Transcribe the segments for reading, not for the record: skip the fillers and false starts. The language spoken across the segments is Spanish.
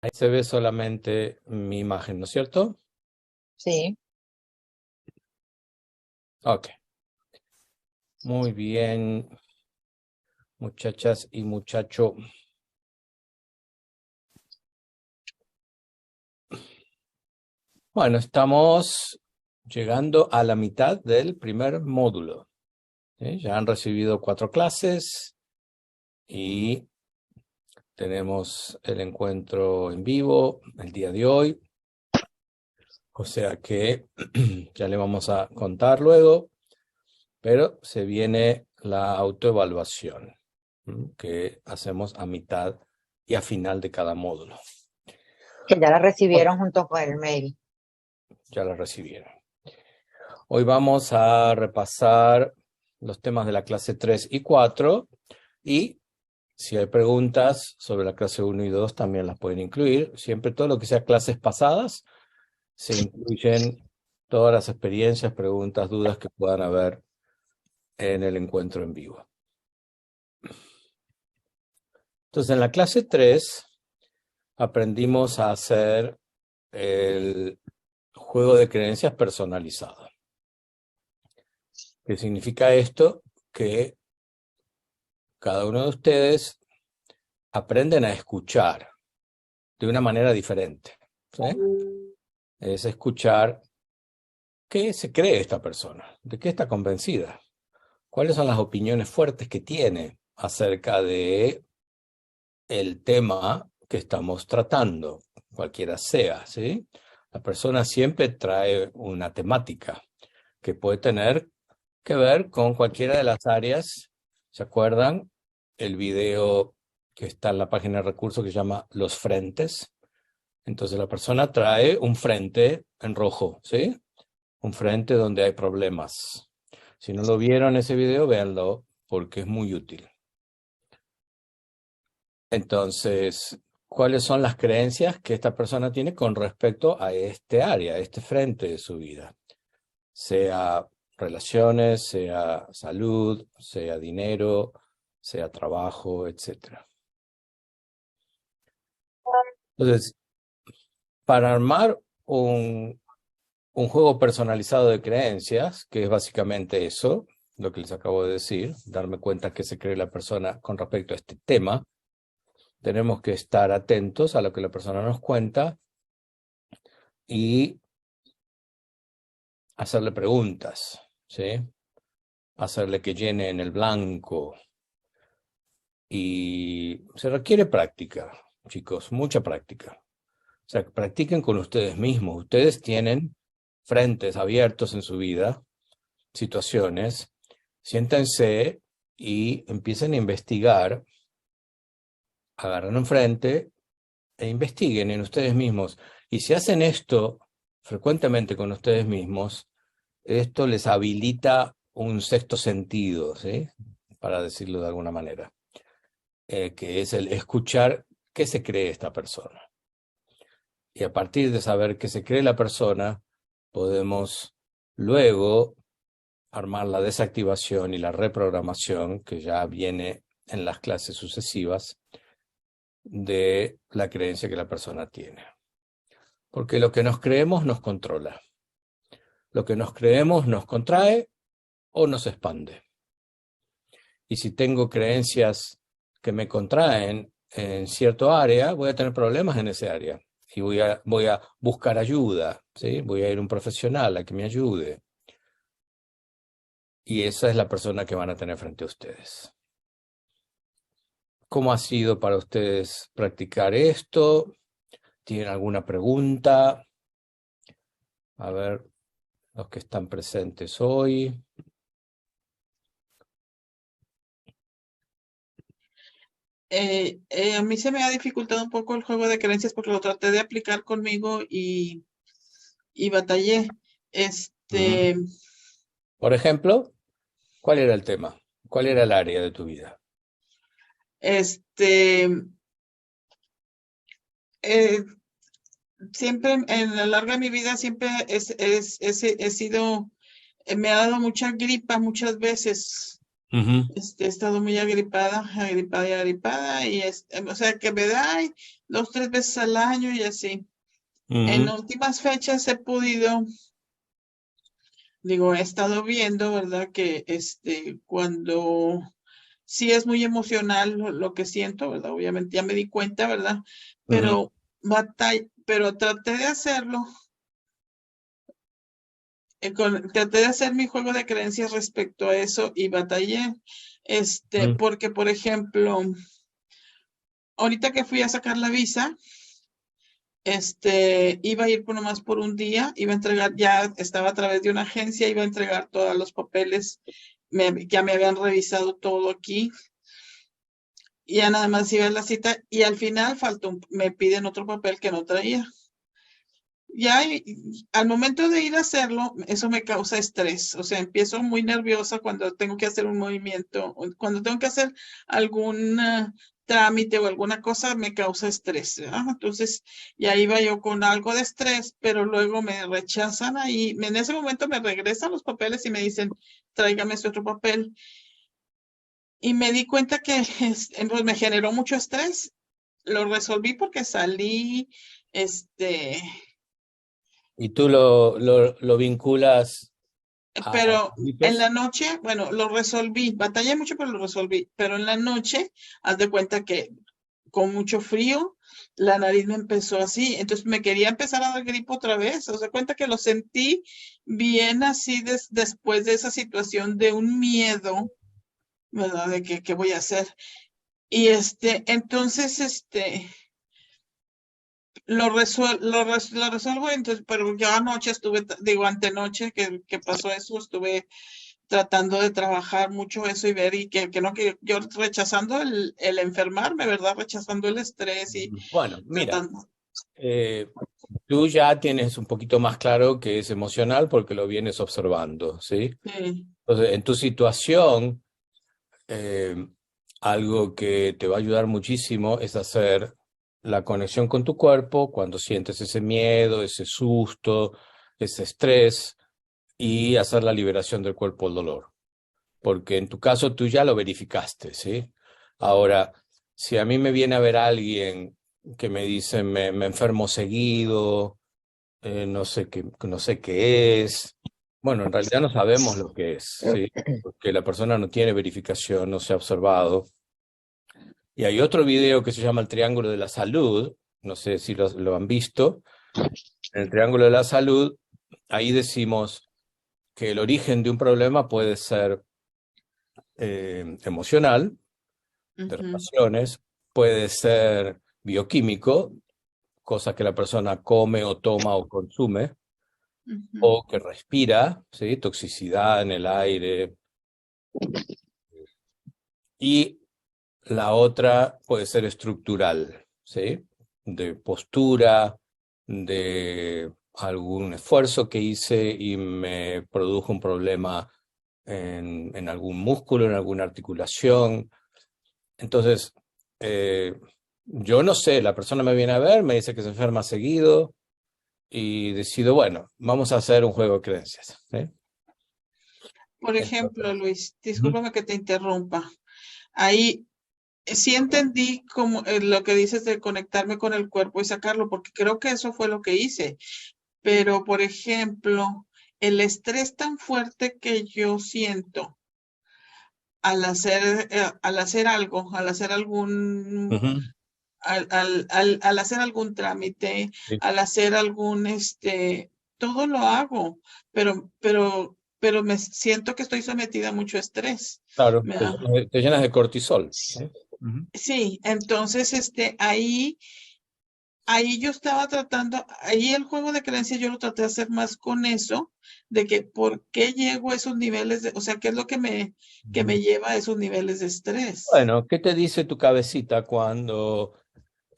Ahí se ve solamente mi imagen, ¿no es cierto? Sí, Ok. Muy bien, muchachas y muchacho. Bueno, estamos llegando a la mitad del primer módulo. ¿Sí? Ya han recibido 4 clases y tenemos el encuentro en vivo el día de hoy. O sea que ya le vamos a contar luego, pero se viene la autoevaluación, que hacemos a mitad y a final de cada módulo. que ya la Ok, recibieron junto con el mail. ya la recibieron. Hoy vamos a repasar los temas de la clase 3 y 4 y si hay preguntas sobre la clase 1 y 2 también las pueden incluir. Siempre todo lo que sea clases pasadas se incluyen todas las experiencias, preguntas, dudas que puedan haber en el encuentro en vivo. Entonces, en la clase 3 aprendimos a hacer el juego de creencias personalizado. ¿Qué significa esto? Que cada uno de ustedes aprenden a escuchar de una manera diferente. ¿Sí? Es escuchar qué se cree esta persona, de qué está convencida, cuáles son las opiniones fuertes que tiene acerca de el tema que estamos tratando, cualquiera sea, ¿sí? La persona siempre trae una temática que puede tener que ver con cualquiera de las áreas. ¿Se acuerdan? El video que está en la página de recursos que se llama Los Frentes. Entonces la persona trae un frente en rojo, ¿sí? Un frente donde hay problemas. Si no lo vieron ese video, véanlo porque es muy útil. Entonces, ¿cuáles son las creencias que esta persona tiene con respecto a este área, a este frente de su vida? Sea relaciones, sea salud, sea dinero, sea trabajo, etcétera. Entonces, para armar un juego personalizado de creencias, que es básicamente eso, lo que les acabo de decir, darme cuenta qué se cree la persona con respecto a este tema, tenemos que estar atentos a lo que la persona nos cuenta y hacerle preguntas, ¿sí? Hacerle que llene en el blanco. Y se requiere práctica, chicos, mucha práctica. O sea, que practiquen con ustedes mismos. Ustedes tienen frentes abiertos en su vida, situaciones. Siéntense y empiecen a investigar, agarran un frente e investiguen en ustedes mismos. Y si hacen esto frecuentemente con ustedes mismos, esto les habilita un sexto sentido, ¿sí? Para decirlo de alguna manera, que es el escuchar qué se cree esta persona. Y a partir de saber qué se cree la persona, podemos luego armar la desactivación y la reprogramación, que ya viene en las clases sucesivas, de la creencia que la persona tiene. Porque lo que nos creemos nos controla. Lo que nos creemos nos contrae o nos expande. Y si tengo creencias que me contraen en cierto área, voy a tener problemas en ese área. Y voy a buscar ayuda, ¿sí? Voy a ir a un profesional a que me ayude. Y esa es la persona que van a tener frente a ustedes. ¿Cómo ha sido para ustedes practicar esto? ¿Tienen alguna pregunta? A ver, los que están presentes hoy. A mí se me ha dificultado un poco el juego de creencias porque lo traté de aplicar conmigo y batallé. Mm. Este, Por ejemplo, ¿cuál era el tema? ¿Cuál era el área de tu vida? este, eh, siempre en la larga de mi vida siempre he sido, me ha dado mucha gripa muchas veces. Ujú, He estado muy agripada, y o sea, que me da ay, 2, 3 veces al año y así. En ujú, últimas fechas he podido, digo, he estado viendo, ¿verdad? Que cuando sí es muy emocional lo que siento, ¿verdad? Obviamente ya me di cuenta, ¿verdad? ujú, Pero traté de hacer mi juego de creencias respecto a eso y batallé. ujú. Porque, por ejemplo, ahorita que fui a sacar la visa, iba a ir por nomás por un día, iba a entregar, ya estaba a través de una agencia, iba a entregar todos los papeles, ya me habían revisado todo aquí, y ya nada más iba a la cita, y al final me piden otro papel que no traía. Ya al momento de ir a hacerlo, eso me causa estrés, o sea, empiezo muy nerviosa cuando tengo que hacer un movimiento, o cuando tengo que hacer algún trámite o alguna cosa, me causa estrés, ¿verdad? Entonces, ya iba yo con algo de estrés, pero luego me rechazan ahí, en ese momento me regresan los papeles y me dicen, tráigame este otro papel. Y me di cuenta que pues, me generó mucho estrés. Lo resolví porque salí, este Y tú lo vinculas a pero en gritos. la noche, bueno, lo resolví, batallé mucho, pero lo resolví, pero en la noche, haz de cuenta que con mucho frío, la nariz me empezó así, entonces me quería empezar a dar gripe otra vez, haz de cuenta que lo sentí bien así después de esa situación de un miedo, ¿verdad? De que, ¿qué voy a hacer? Y entonces, lo resuelvo, entonces, pero yo anoche digo, antenoche que pasó eso, estuve tratando de trabajar mucho eso y ver y que no, que yo rechazando el enfermarme, ¿verdad? Rechazando el estrés y Bueno, mira, tratando. eh, tú ya tienes un poquito más claro que es emocional porque lo vienes observando, ¿sí? Sí. Entonces, en tu situación, eh, algo que te va a ayudar muchísimo es hacer la conexión con tu cuerpo cuando sientes ese miedo, ese susto, ese estrés y hacer la liberación del cuerpo del dolor. Porque en tu caso tú ya lo verificaste, ¿sí? Ahora, si a mí me viene a ver alguien que me dice me enfermo seguido, no sé qué es. Bueno, en realidad no sabemos lo que es, ¿sí? Porque la persona no tiene verificación, no se ha observado. Y hay otro video que se llama El Triángulo de la Salud, no sé si lo han visto. En el Triángulo de la Salud, ahí decimos que el origen de un problema puede ser emocional, de Ujú, relaciones, puede ser bioquímico, cosa que la persona come o toma o consume, ujú, o que respira, ¿sí? Toxicidad en el aire. Y la otra puede ser estructural, ¿sí? De postura, de algún esfuerzo que hice y me produjo un problema en algún músculo, en alguna articulación. Entonces, eh, yo no sé, la persona me viene a ver, me dice que se enferma seguido y decido, bueno, vamos a hacer un juego de creencias, ¿sí? Por ejemplo, Entonces, Luis, ujú, discúlpame que te interrumpa. Ahí sí entendí como lo que dices de conectarme con el cuerpo y sacarlo, porque creo que eso fue lo que hice. Pero, por ejemplo, el estrés tan fuerte que yo siento al hacer algo, ujú, al hacer algún trámite, sí, al hacer todo lo hago, pero me siento que estoy sometida a mucho estrés. claro, ¿Verdad? te llenas de cortisol, ¿sí? Ujú. Sí, entonces ahí yo estaba tratando, ahí el juego de creencias yo lo traté de hacer más con eso, de que por qué llego a esos niveles o sea, qué es lo que me Ujú. lleva a esos niveles de estrés. Bueno, ¿qué te dice tu cabecita cuando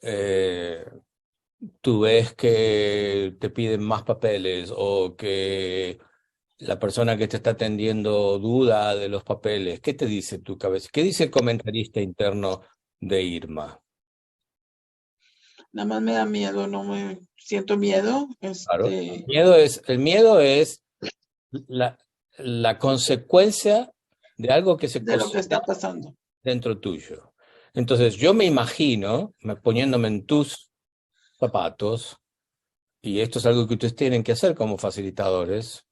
eh, tú ves que te piden más papeles o que la persona que te está atendiendo duda de los papeles? ¿Qué te dice tu cabeza? ¿Qué dice el comentarista interno de Irma? Nada más me da miedo, no me siento miedo, Claro, el miedo es la consecuencia de algo que se de lo que está cocina pasando. dentro tuyo. Entonces, yo me imagino, poniéndome en tus zapatos, y esto es algo que ustedes tienen que hacer como facilitadores.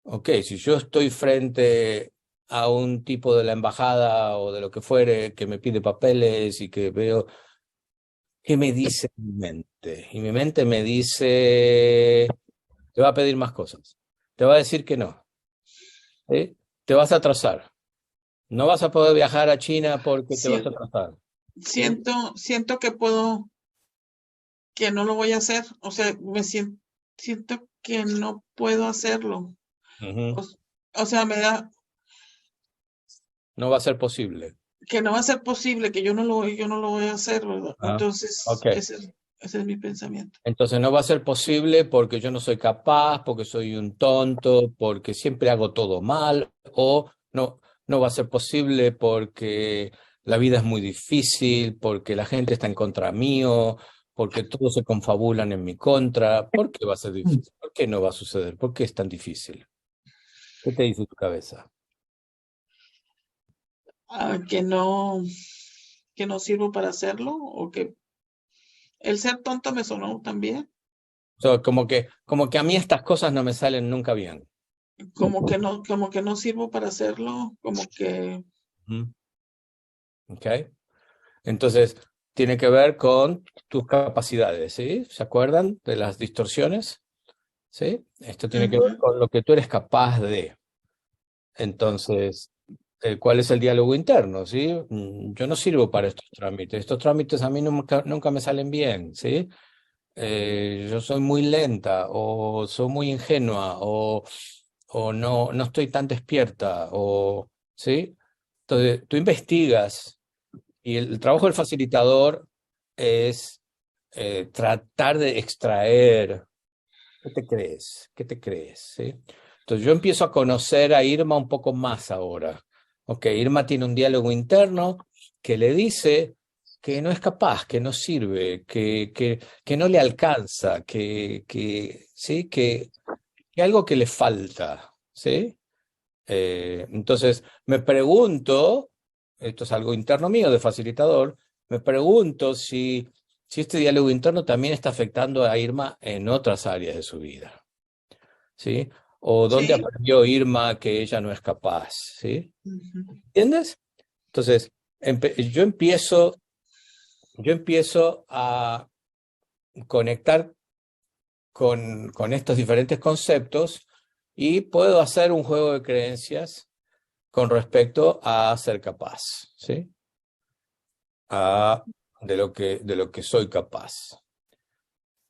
Ok, si yo estoy frente a un tipo de la embajada o de lo que fuere que me pide papeles y que veo, ¿qué me dice mi mente? Y mi mente me dice, te va a pedir más cosas, te va a decir que no, ¿sí? Te vas a atrasar, no vas a poder viajar a China porque te vas a Sien- atrasar. ¿Sí? siento que no lo voy a hacer, o sea, siento que no puedo hacerlo. Ujú. O, o sea, me da No va a ser posible. que no va a ser posible, que yo no lo voy a hacer, ¿verdad? Ah, Entonces, ok. ese es mi pensamiento. Entonces no va a ser posible porque yo no soy capaz, porque soy un tonto, porque siempre hago todo mal, o no va a ser posible porque la vida es muy difícil, porque la gente está en contra mío, porque todos se confabulan en mi contra. ¿Por qué va a ser difícil? ¿Por qué no va a suceder? ¿Por qué es tan difícil? ¿Qué te dice tu cabeza? Ah, que no sirvo para hacerlo, o que el ser tonto me sonó también, O sea, como que a mí estas cosas no me salen nunca bien. como que no sirvo para hacerlo, como que ¿Mm? ¿Ok? Entonces, tiene que ver con tus capacidades, ¿sí? ¿Se acuerdan de las distorsiones? ¿Sí? Esto tiene que ver ujú, con lo que tú eres capaz de. Entonces, ¿cuál es el diálogo interno? ¿Sí? Yo no sirvo para estos trámites. Estos trámites a mí nunca me salen bien, ¿sí? Yo soy muy lenta o soy muy ingenua o no estoy tan despierta o, ¿sí? Entonces, tú investigas y el trabajo del facilitador es tratar de extraer. ¿Qué te crees? ¿Qué te crees? ¿Sí? Entonces yo empiezo a conocer a Irma un poco más ahora. Ok, Irma tiene un diálogo interno que le dice que no es capaz, que no sirve, que no le alcanza, ¿sí? Que algo que le falta, ¿sí? Entonces me pregunto, esto es algo interno mío de facilitador, me pregunto si este diálogo interno también está afectando a Irma en otras áreas de su vida, ¿sí? O dónde sí, aprendió Irma que ella no es capaz, ¿sí? ujú, ¿Entiendes? Entonces, yo empiezo a conectar con estos diferentes conceptos y puedo hacer un juego de creencias con respecto a ser capaz, ¿sí? A, de lo que soy capaz.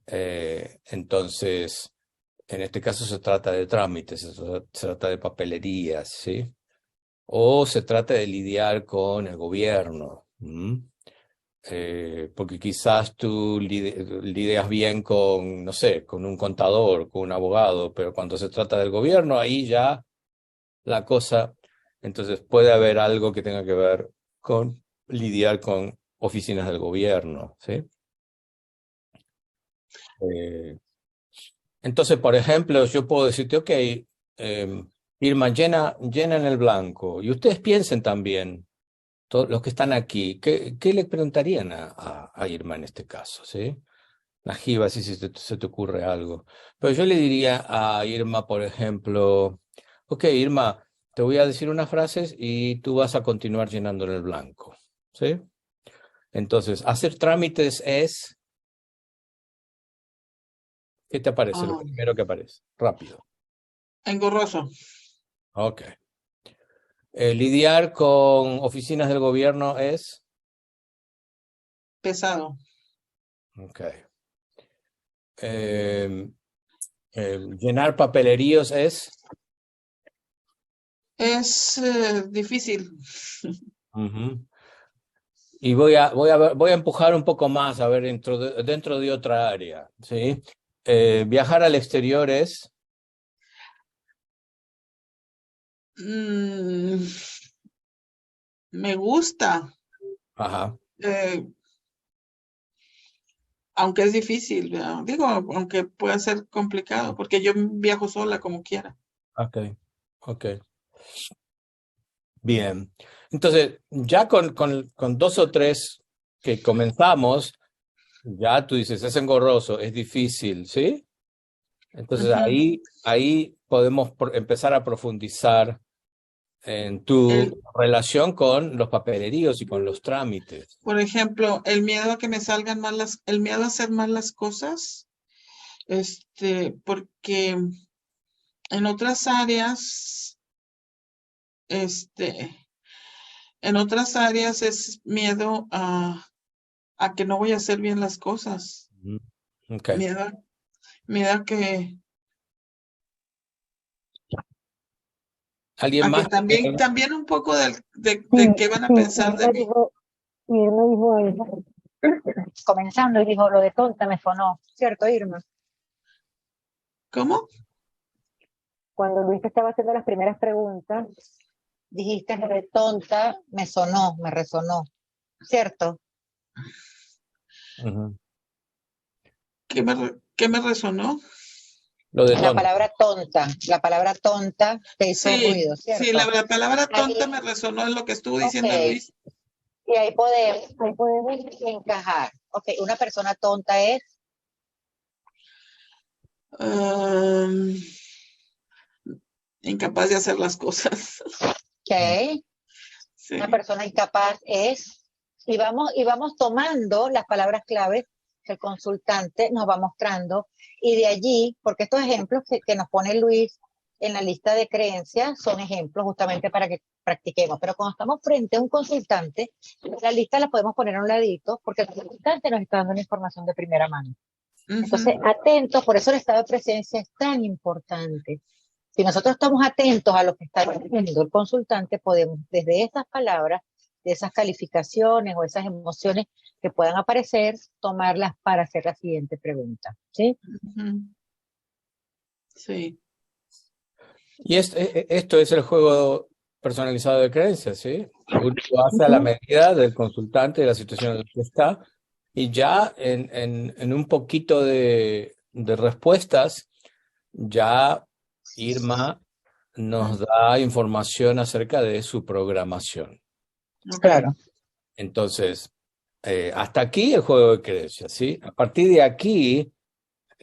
Entonces, en este caso se trata de trámites, se trata de papelerías, ¿sí? O se trata de lidiar con el gobierno. Porque quizás tú lidias bien con, no sé, con un contador, con un abogado, pero cuando se trata del gobierno, ahí ya la cosa, entonces puede haber algo que tenga que ver con lidiar con oficinas del gobierno, ¿sí? Eh, entonces, por ejemplo, yo puedo decirte, ok, Irma, llena en el blanco, y ustedes piensen también, todos los que están aquí, ¿qué le preguntarían a Irma en este caso, ¿sí? Najiba, si se te ocurre algo. Pero yo le diría a Irma, por ejemplo, ok, Irma, te voy a decir unas frases y tú vas a continuar llenando en el blanco, ¿sí? Entonces, hacer trámites es, ¿qué te aparece? Lo ah, primero que aparece, rápido. engorroso, Ok. Lidiar con oficinas del gobierno es, pesado, ok. Llenar papeleríos es, es difícil, ujú. Y voy a empujar un poco más, a ver, dentro de otra área, ¿sí? Viajar al exterior es, mm, me gusta, ajá, eh, aunque es difícil, ¿verdad? Digo, aunque pueda ser complicado, porque yo viajo sola como quiera. ok, ok. Bien. Entonces, ya con dos o tres que comenzamos, ya tú dices, es engorroso, es difícil, ¿sí? Entonces Ujú. ahí podemos empezar a profundizar en tu El, relación con los papeleríos y con los trámites. por ejemplo, el miedo a que me salgan mal el miedo a hacer mal las cosas, porque en otras áreas, este, en otras áreas es miedo a que no voy a hacer bien las cosas. Ujú. Ok. Miedo, miedo ¿Alguien a que más también, tiene? también un poco Sí, de qué van a sí, pensar de mí. Irma dijo eso. Comenzando y dijo, lo de tonta me sonó, ¿cierto, Irma? ¿Cómo? Cuando Luis te estaba haciendo las primeras preguntas, dijiste lo de tonta, me sonó, me resonó, ¿cierto? Ujú. ¿Qué me resonó? Lo de tonto. La palabra tonta te hizo Sí, ruido, sí, ¿cierto? la palabra tonta Ahí, me resonó en lo que estuvo ok, diciendo Luis. y ahí podemos encajar. Ok, una persona tonta es, Am, incapaz de hacer las cosas. ok, una Sí. persona incapaz es, y vamos tomando las palabras claves que el consultante nos va mostrando, y de allí, porque estos ejemplos que nos pone Luis en la lista de creencias son ejemplos justamente para que practiquemos, pero cuando estamos frente a un consultante, la lista la podemos poner a un ladito, porque el consultante nos está dando una información de primera mano. Entonces, Ujú, atentos, por eso el estado de presencia es tan importante. Si nosotros estamos atentos a lo que está diciendo el consultante, podemos desde esas palabras, de esas calificaciones o esas emociones que puedan aparecer, tomarlas para hacer la siguiente pregunta. ¿Sí? ujú. Sí. Y esto es el juego personalizado de creencias, ¿sí? Uno lo hace a la Ujú. medida del consultante, de la situación en la que está, y ya en un poquito de respuestas, ya Irma nos da información acerca de su programación. Ok. Claro. Entonces, hasta aquí el juego de creencias, ¿sí? A partir de aquí,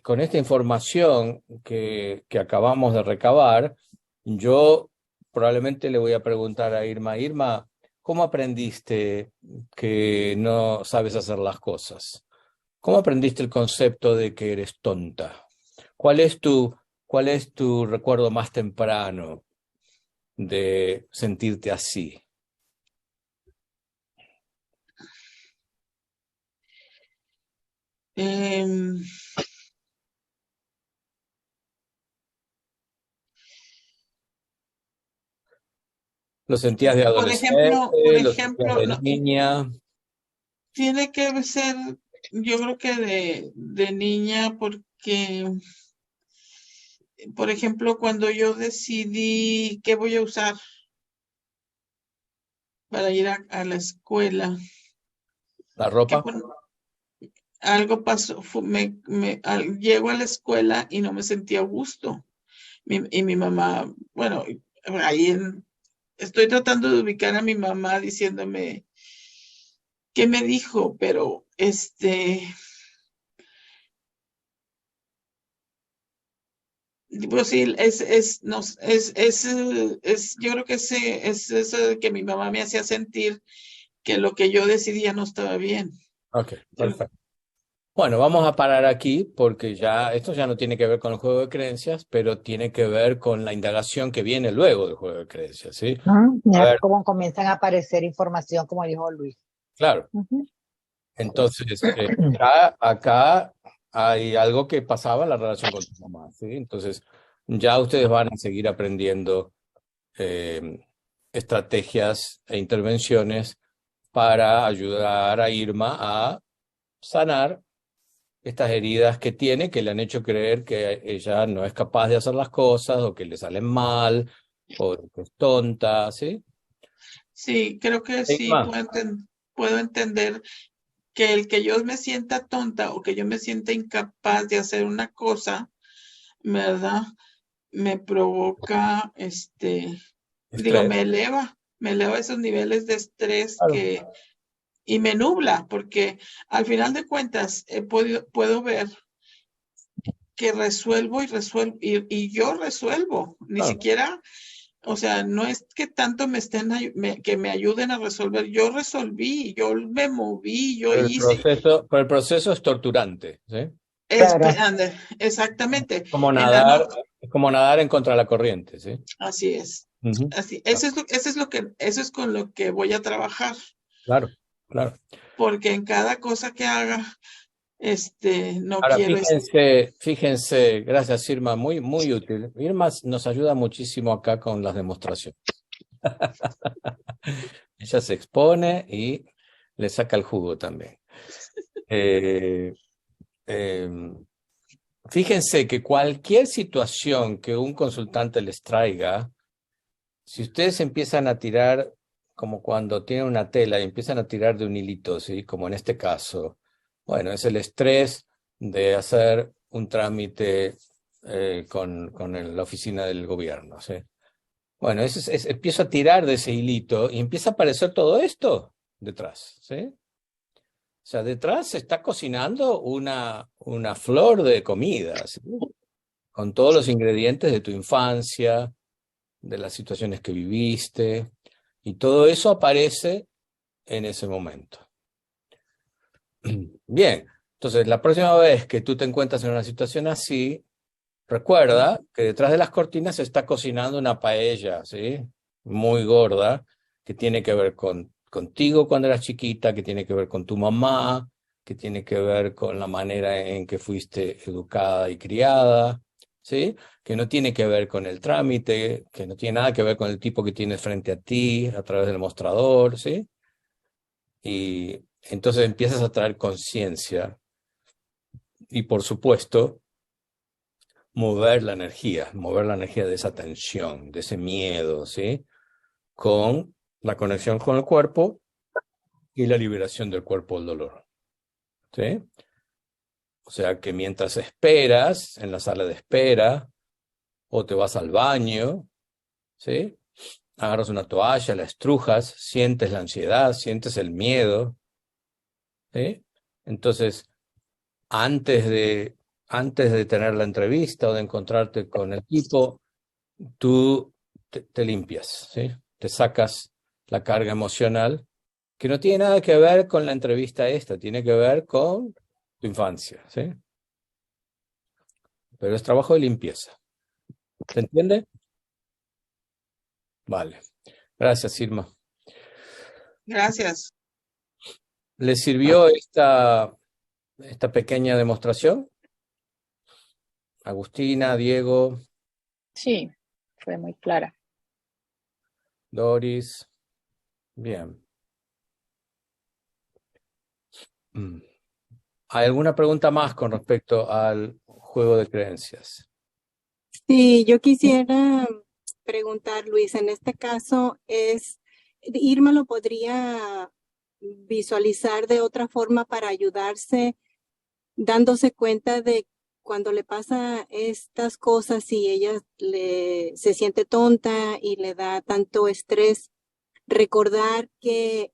con esta información que acabamos de recabar, yo probablemente le voy a preguntar a Irma, Irma, ¿cómo aprendiste que no sabes hacer las cosas? ¿Cómo aprendiste el concepto de que eres tonta? ¿Cuál es cuál es tu recuerdo más temprano de sentirte así? Em, ¿Lo sentías de por adolescente? ¿Lo sentías ejemplo, de no, niña? tiene que ser, yo creo que de niña, porque, por ejemplo, cuando yo decidí qué voy a usar para ir a la escuela, ¿La que ropa? algo pasó, llego a la escuela y no me sentía a gusto. Y mi mamá, bueno, ahí estoy tratando de ubicar a mi mamá diciéndome qué me dijo, pero pues sí, no, yo creo que es eso de que mi mamá me hacía sentir que lo que yo decidía no estaba bien. Ok, Yo- perfecto. Bueno, vamos a parar aquí porque ya esto ya no tiene que ver con el juego de creencias, pero tiene que ver con la indagación que viene luego del juego de creencias, ¿sí? A Mira ver, cómo comienzan a aparecer información, como dijo Luis. claro. Ujú. Entonces, acá hay algo que pasaba en la relación con tu mamá, ¿sí? Entonces, ya ustedes van a seguir aprendiendo eh, estrategias e intervenciones para ayudar a Irma a sanar estas heridas que tiene que le han hecho creer que ella no es capaz de hacer las cosas o que le salen mal o que es tonta, ¿sí? sí, creo que sí Irma, puedo entender que el que yo me sienta tonta o que yo me sienta incapaz de hacer una cosa, ¿verdad? Me provoca, digo, estrés. me eleva. me eleva esos niveles de estrés Claro. y me nubla, porque al final de cuentas puedo ver que resuelvo y yo resuelvo, ni Claro. siquiera, o sea, no es que tanto que me ayuden a resolver, yo resolví, yo me moví, yo hice. Pero el proceso es torturante, ¿sí? Claro. Exactamente. Es como nadar en contra de la corriente, ¿sí? Así es. Ujú. Así, eso es con lo que voy a trabajar, Claro, claro. porque en cada cosa que haga, no Ahora, quiero. fíjense, gracias Irma, muy, muy útil. Irma nos ayuda muchísimo acá con las demostraciones. Ella se expone y le saca el jugo también. Eh, eh, Fíjense que cualquier situación que un consultante les traiga, si ustedes empiezan a tirar, como cuando tienen una tela y empiezan a tirar de un hilito, ¿sí? Como en este caso, bueno, es el estrés de hacer un trámite con la oficina del gobierno, ¿sí? Bueno, empiezo a tirar de ese hilito y empieza a aparecer todo esto detrás, ¿sí? O sea, detrás se está cocinando una flor de comida, ¿sí? Con todos los ingredientes de tu infancia, de las situaciones que viviste, y todo eso aparece en ese momento. Bien, entonces la próxima vez que tú te encuentras en una situación así, recuerda que detrás de las cortinas se está cocinando una paella, ¿sí? Muy gorda, que tiene que ver contigo cuando eras chiquita, que tiene que ver con tu mamá, que tiene que ver con la manera en que fuiste educada y criada, ¿sí? Que no tiene que ver con el trámite, que no tiene nada que ver con el tipo que tienes frente a ti a través del mostrador, ¿sí? Y entonces empiezas a traer conciencia y, por supuesto, mover la energía de esa tensión, de ese miedo, ¿sí? Con la conexión con el cuerpo y la liberación del cuerpo del dolor, ¿sí? O sea que mientras esperas en la sala de espera o te vas al baño, ¿sí? Agarras una toalla, la estrujas, sientes la ansiedad, sientes el miedo, ¿sí? Entonces, antes de tener la entrevista o de encontrarte con el tipo, tú te limpias, ¿sí? Te sacas la carga emocional que no tiene nada que ver con la entrevista esta, tiene que ver con tu infancia, ¿sí? Pero es trabajo de limpieza. ¿Se entiende? Vale. Gracias, Irma. Gracias. ¿Les sirvió esta pequeña demostración? Agustina, Diego, Sí, fue muy clara. Doris. Bien. ¿Hay alguna pregunta más con respecto al juego de creencias? Sí, yo quisiera preguntar, Luis, en este caso Irma lo podría visualizar de otra forma para ayudarse, dándose cuenta de cuando le pasa estas cosas y ella se siente tonta y le da tanto estrés, recordar que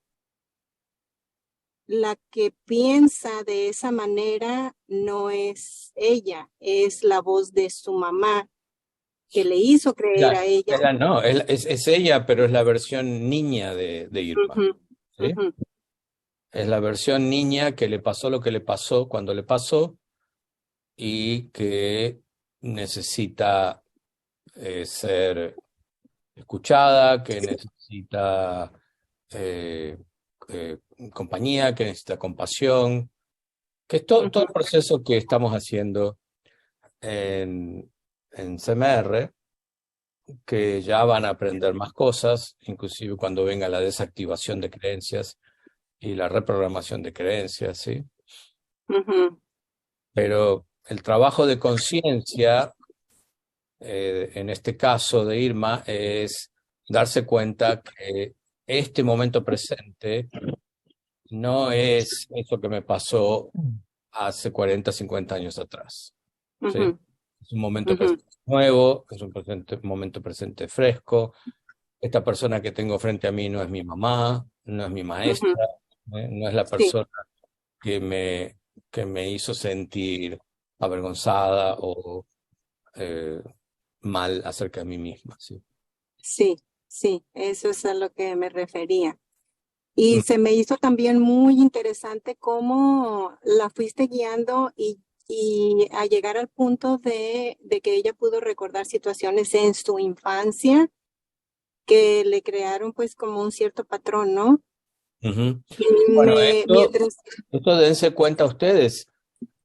la que piensa de esa manera no es ella, es la voz de su mamá que le hizo creer a ella. No, es ella, pero es la versión niña de Irma. ¿Sí? Es la versión niña que le pasó lo que le pasó cuando le pasó y que necesita ser escuchada, que necesita compañía, que necesita compasión, que es todo el proceso que estamos haciendo en CMR, que ya van a aprender más cosas, inclusive cuando venga la desactivación de creencias y la reprogramación de creencias, ¿sí? Pero el trabajo de conciencia, en este caso de Irma, es darse cuenta que este momento presente no es eso que me pasó hace 40, 50 años atrás, ¿sí? Es un momento presente nuevo, es un momento presente fresco, esta persona que tengo frente a mí no es mi mamá, no es mi maestra, no es la Sí, persona que me hizo sentir avergonzada o mal acerca de mí misma, ¿sí? sí, eso es a lo que me refería. Y se me hizo también muy interesante cómo la fuiste guiando y a llegar al punto de que ella pudo recordar situaciones en su infancia que le crearon pues como un cierto patrón, ¿no? Ujú. Y Bueno, esto dense cuenta ustedes.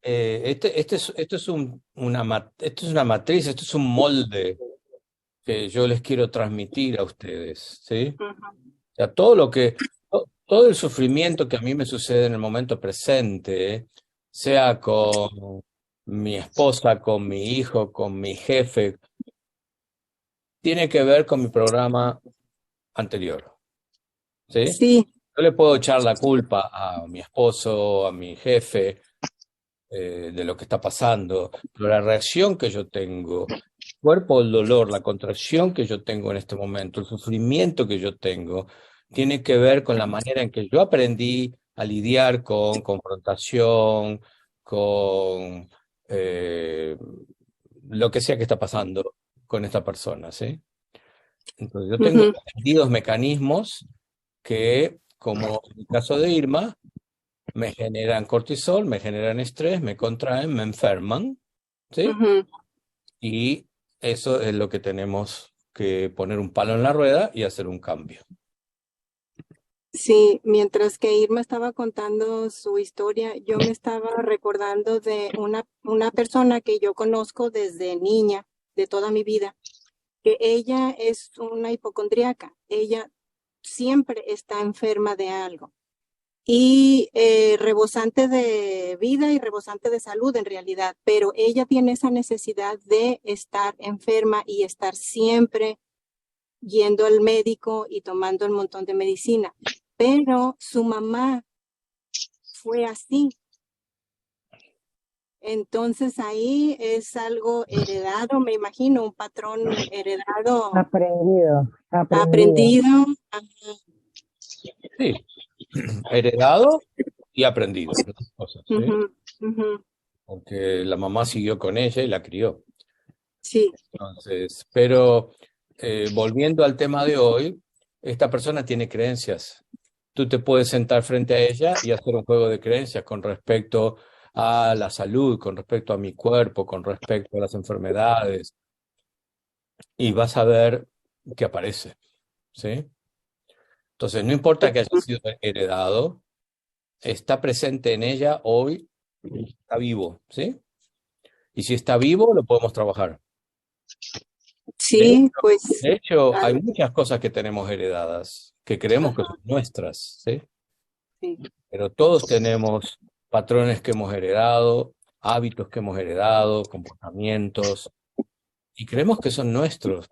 Esto es esto es una matriz, esto es un molde que yo les quiero transmitir a ustedes, ¿sí? Ujú, O sea, todo el sufrimiento que a mí me sucede en el momento presente, sea con mi esposa, con mi hijo, con mi jefe, tiene que ver con mi programa anterior, ¿sí? sí, Yo le puedo echar la culpa a mi esposo, a mi jefe, de lo que está pasando, pero la reacción que yo tengo, el cuerpo, el dolor, la contracción que yo tengo en este momento, el sufrimiento que yo tengo, tiene que ver con la manera en que yo aprendí a lidiar con confrontación, con lo que sea que está pasando con esta persona, ¿sí? Entonces yo tengo ujú, aprendidos mecanismos que, como en el caso de Irma, me generan cortisol, me generan estrés, me contraen, me enferman, ¿sí? ujú. Y eso es lo que tenemos que poner un palo en la rueda y hacer un cambio. Sí, mientras que Irma estaba contando su historia, yo me estaba recordando de una persona que yo conozco desde niña, de toda mi vida, que ella es una hipocondríaca. Ella siempre está enferma de algo y rebosante de vida y rebosante de salud en realidad, pero ella tiene esa necesidad de estar enferma y estar siempre yendo al médico y tomando un montón de medicina. Pero su mamá fue así. Entonces ahí es algo heredado, me imagino, un patrón heredado, Aprendido. aprendido. Sí, heredado y aprendido, las dos cosas, ¿sí? Ujú, ujú, Porque la mamá siguió con ella y la crió. sí, Entonces, pero volviendo al tema de hoy, esta persona tiene creencias. Tú te puedes sentar frente a ella y hacer un juego de creencias con respecto a la salud, con respecto a mi cuerpo, con respecto a las enfermedades, y vas a ver que aparece, ¿sí? Entonces, no importa que haya sido heredado, está presente en ella hoy, está vivo, ¿sí? Y si está vivo, lo podemos trabajar. De sí, pues, De hecho, ah, hay muchas cosas que tenemos heredadas, que creemos que ajá, son nuestras, ¿sí? sí, Pero todos tenemos patrones que hemos heredado, hábitos que hemos heredado, comportamientos, y creemos que son nuestros,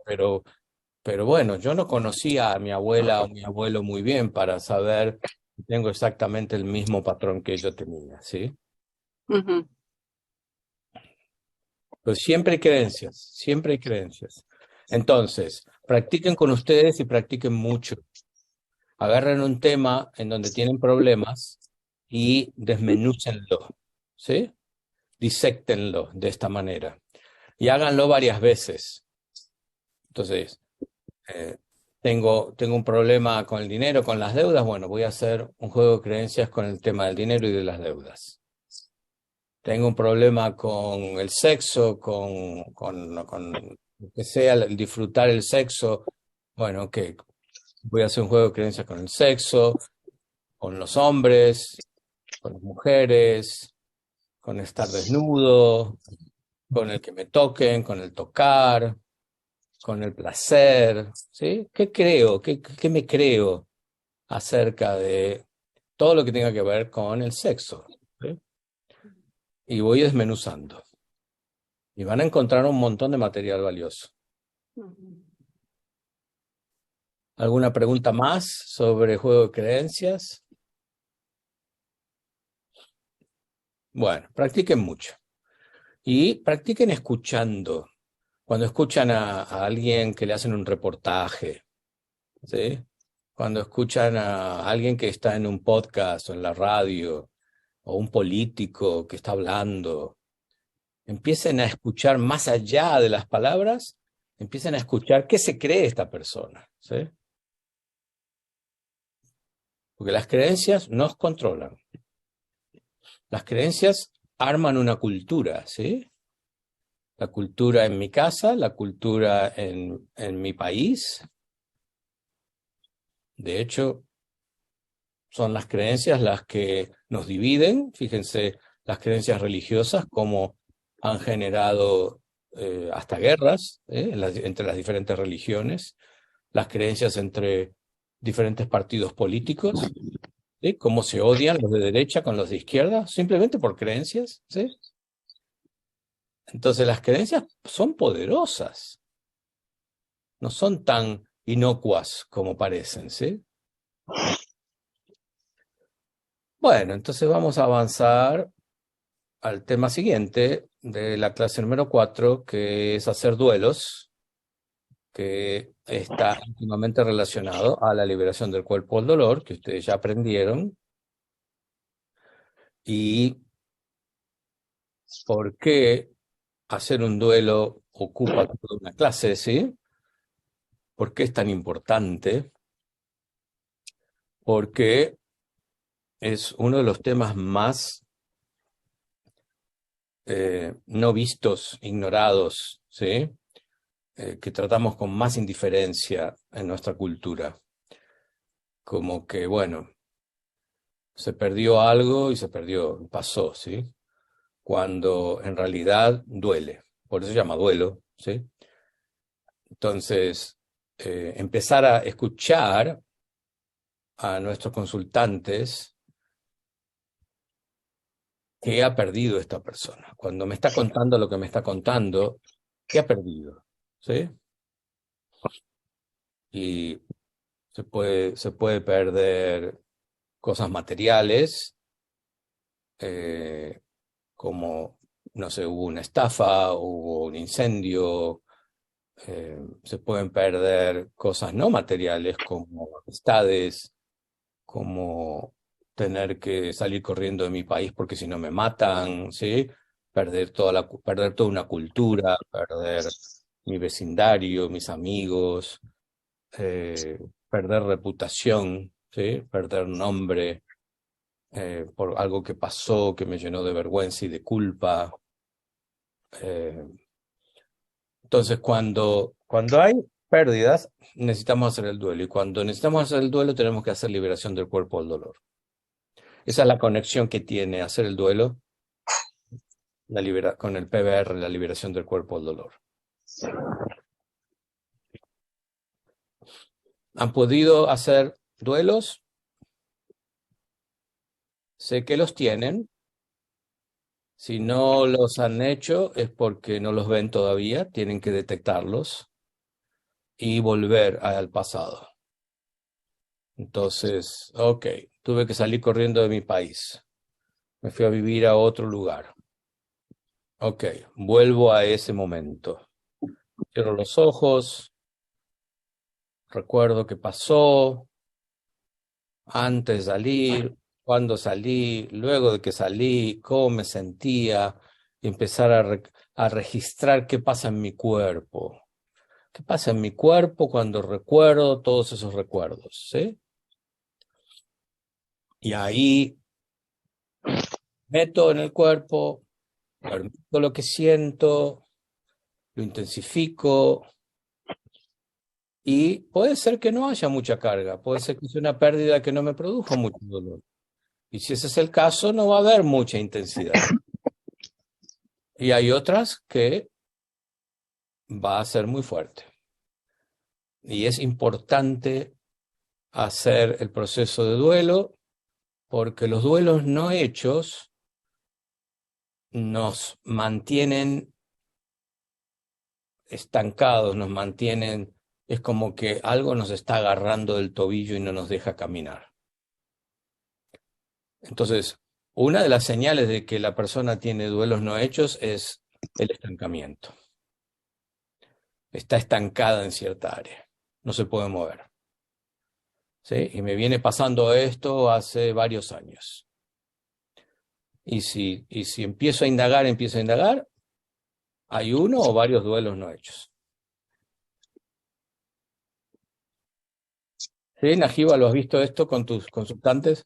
pero bueno, yo no conocía a mi abuela o mi abuelo muy bien para saber que tengo exactamente el mismo patrón que yo tenía, ¿sí? ujú, Pues siempre hay creencias, siempre hay creencias. Entonces, practiquen con ustedes y practiquen mucho. Agarren un tema en donde tienen problemas y desmenúcenlo, ¿sí? Diséctenlo de esta manera y háganlo varias veces. Entonces, eh, tengo un problema con el dinero, con las deudas, bueno, voy a hacer un juego de creencias con el tema del dinero y de las deudas. Tengo un problema con el sexo, con lo que sea, el disfrutar el sexo, bueno, que voy a hacer un juego de creencias con el sexo, con los hombres, con las mujeres, con estar desnudo, con el que me toquen, con el tocar, con el placer, ¿sí? ¿Qué creo? ¿Qué me creo acerca de todo lo que tenga que ver con el sexo? ¿Sí? Y voy desmenuzando. Y van a encontrar un montón de material valioso. ujú. ¿Alguna pregunta más sobre juego de creencias? Bueno, practiquen mucho. Y practiquen escuchando. Cuando escuchan a alguien que le hacen un reportaje, ¿sí? Cuando escuchan a alguien que está en un podcast o en la radio, o un político que está hablando, empiecen a escuchar más allá de las palabras, empiecen a escuchar qué se cree esta persona, ¿sí? Porque las creencias nos controlan. Las creencias arman una cultura, ¿sí? La cultura en mi casa, la cultura en mi país. De hecho, son las creencias las que nos dividen. Fíjense, las creencias religiosas, cómo han generado hasta guerras entre las diferentes religiones, las creencias entre diferentes partidos políticos, ¿sí? Cómo se odian los de derecha con los de izquierda, simplemente por creencias, ¿sí? Entonces las creencias son poderosas, no son tan inocuas como parecen, ¿sí? Bueno, entonces vamos a avanzar al tema siguiente de la clase número 4, que es hacer duelos, que está íntimamente relacionado a la liberación del cuerpo del dolor, que ustedes ya aprendieron. Y por qué hacer un duelo ocupa toda una clase, ¿sí? ¿Por qué es tan importante? Porque es uno de los temas más no vistos, ignorados, ¿sí? Que tratamos con más indiferencia en nuestra cultura. Como que, bueno, se perdió algo y se perdió, pasó, ¿sí? Cuando en realidad duele. Por eso se llama duelo, ¿sí? Entonces, empezar a escuchar a nuestros consultantes qué ha perdido esta persona. Cuando me está contando lo que me está contando, ¿qué ha perdido? ¿Sí? Y se puede perder cosas materiales, como, no sé, hubo una estafa, hubo un incendio, se pueden perder cosas no materiales como amistades, como tener que salir corriendo de mi país porque si no me matan, ¿sí? Perder toda una cultura, perder mi vecindario, mis amigos, perder reputación, ¿sí? Perder nombre, por algo que pasó que me llenó de vergüenza y de culpa. Entonces, cuando hay pérdidas, necesitamos hacer el duelo. Y cuando necesitamos hacer el duelo, tenemos que hacer liberación del cuerpo del dolor. Esa es la conexión que tiene hacer el duelo con el PBR, la liberación del cuerpo del dolor. ¿Han podido hacer duelos? Sé que los tienen. Si no los han hecho es porque no los ven todavía, tienen que detectarlos y volver al pasado. Entonces, ok, tuve que salir corriendo de mi país. Me fui a vivir a otro lugar. Ok, vuelvo a ese momento. Cierro los ojos, recuerdo qué pasó antes de salir, cuándo salí, luego de que salí, cómo me sentía, y empezar a registrar qué pasa en mi cuerpo. ¿Qué pasa en mi cuerpo cuando recuerdo todos esos recuerdos? ¿Sí? Y ahí meto en el cuerpo, permito lo que siento, lo intensifico, y puede ser que no haya mucha carga, puede ser que sea una pérdida que no me produjo mucho dolor. Y si ese es el caso, no va a haber mucha intensidad. Y hay otras que va a ser muy fuerte. Y es importante hacer el proceso de duelo, porque los duelos no hechos nos mantienen estancados, nos mantienen, es como que algo nos está agarrando del tobillo y no nos deja caminar. Entonces, una de las señales de que la persona tiene duelos no hechos es el estancamiento. Está estancada en cierta área, no se puede mover. ¿sí? Y me viene pasando esto hace varios años. Y si empiezo a indagar, hay uno o varios duelos no hechos. ¿Sí, Najiba, lo has visto esto con tus consultantes?